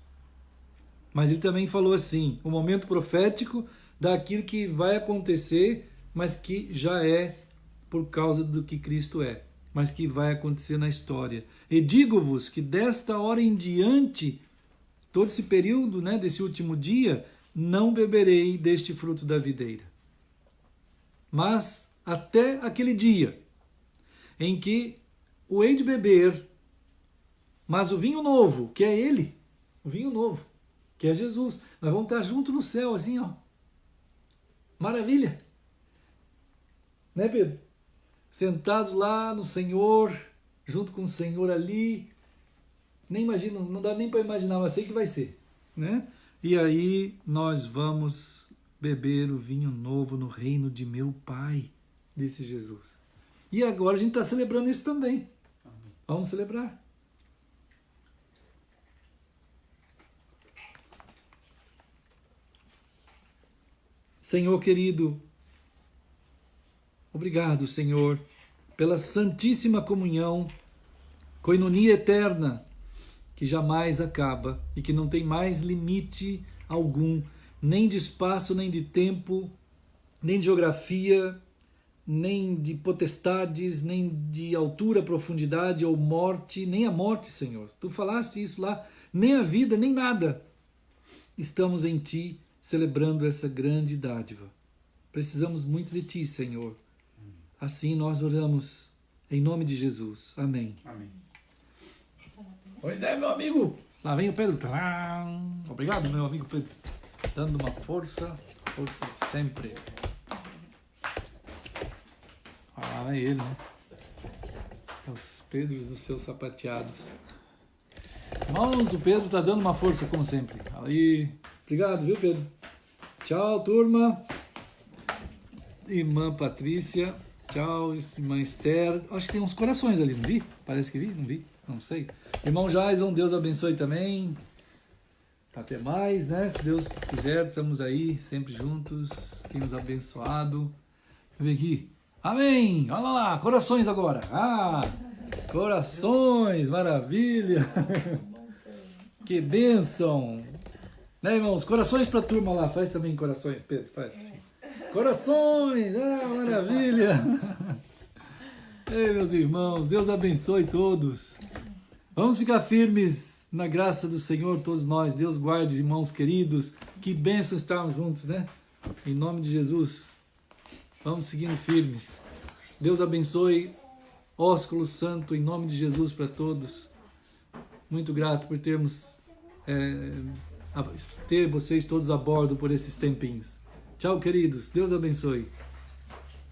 Mas ele também falou assim, o momento profético daquilo que vai acontecer, mas que já é por causa do que Cristo é, mas que vai acontecer na história. E digo-vos que desta hora em diante, todo esse período, né, desse último dia, não beberei deste fruto da videira. Mas até aquele dia em que o hei de beber, mas o vinho novo, que é ele, o vinho novo, que é Jesus, nós vamos estar juntos no céu, assim, ó. Maravilha! Né, Pedro? Sentados lá no Senhor, junto com o Senhor ali, nem imagino, não dá nem para imaginar, mas sei que vai ser, né? E aí nós vamos beber o vinho novo no reino de meu Pai, disse Jesus. E agora a gente está celebrando isso também. Vamos celebrar. Senhor querido, obrigado, Senhor, pela santíssima comunhão, coinonia eterna, que jamais acaba e que não tem mais limite algum, nem de espaço, nem de tempo, nem de geografia, nem de potestades, nem de altura, profundidade ou morte, nem a morte, Senhor. Tu falaste isso lá, nem a vida, nem nada. Estamos em Ti, celebrando essa grande dádiva. Precisamos muito de Ti, Senhor. Assim nós oramos em nome de Jesus. Amém. Amém. Pois é, meu amigo. Lá vem o Pedro. Obrigado, meu amigo Pedro. Dando uma força de sempre. Ah, é ele, né? Os Pedros dos seus sapateados. Irmãos, o Pedro está dando uma força, como sempre. Aí, obrigado, viu, Pedro? Tchau, turma. Irmã Patrícia. Tchau, irmã Esther. Acho que tem uns corações ali, não vi? Parece que vi, não vi? Não sei. Irmão Jason, Deus abençoe também. Até mais, né? Se Deus quiser, estamos aí, sempre juntos. Tem nos abençoado. Deixa eu ver aqui. Amém! Olha lá, corações agora. Ah, corações, maravilha. Que bênção. Né, irmãos? Corações para a turma lá. Faz também corações, Pedro. Faz assim. Corações! Ah, maravilha! Ei, meus irmãos, Deus abençoe todos. Vamos ficar firmes na graça do Senhor, todos nós. Deus guarde, irmãos queridos. Que bênção estarmos juntos, né? Em nome de Jesus. Vamos seguindo firmes. Deus abençoe. Ósculo Santo, em nome de Jesus para todos. Muito grato por termos ter vocês todos a bordo por esses tempinhos. Tchau, queridos. Deus abençoe.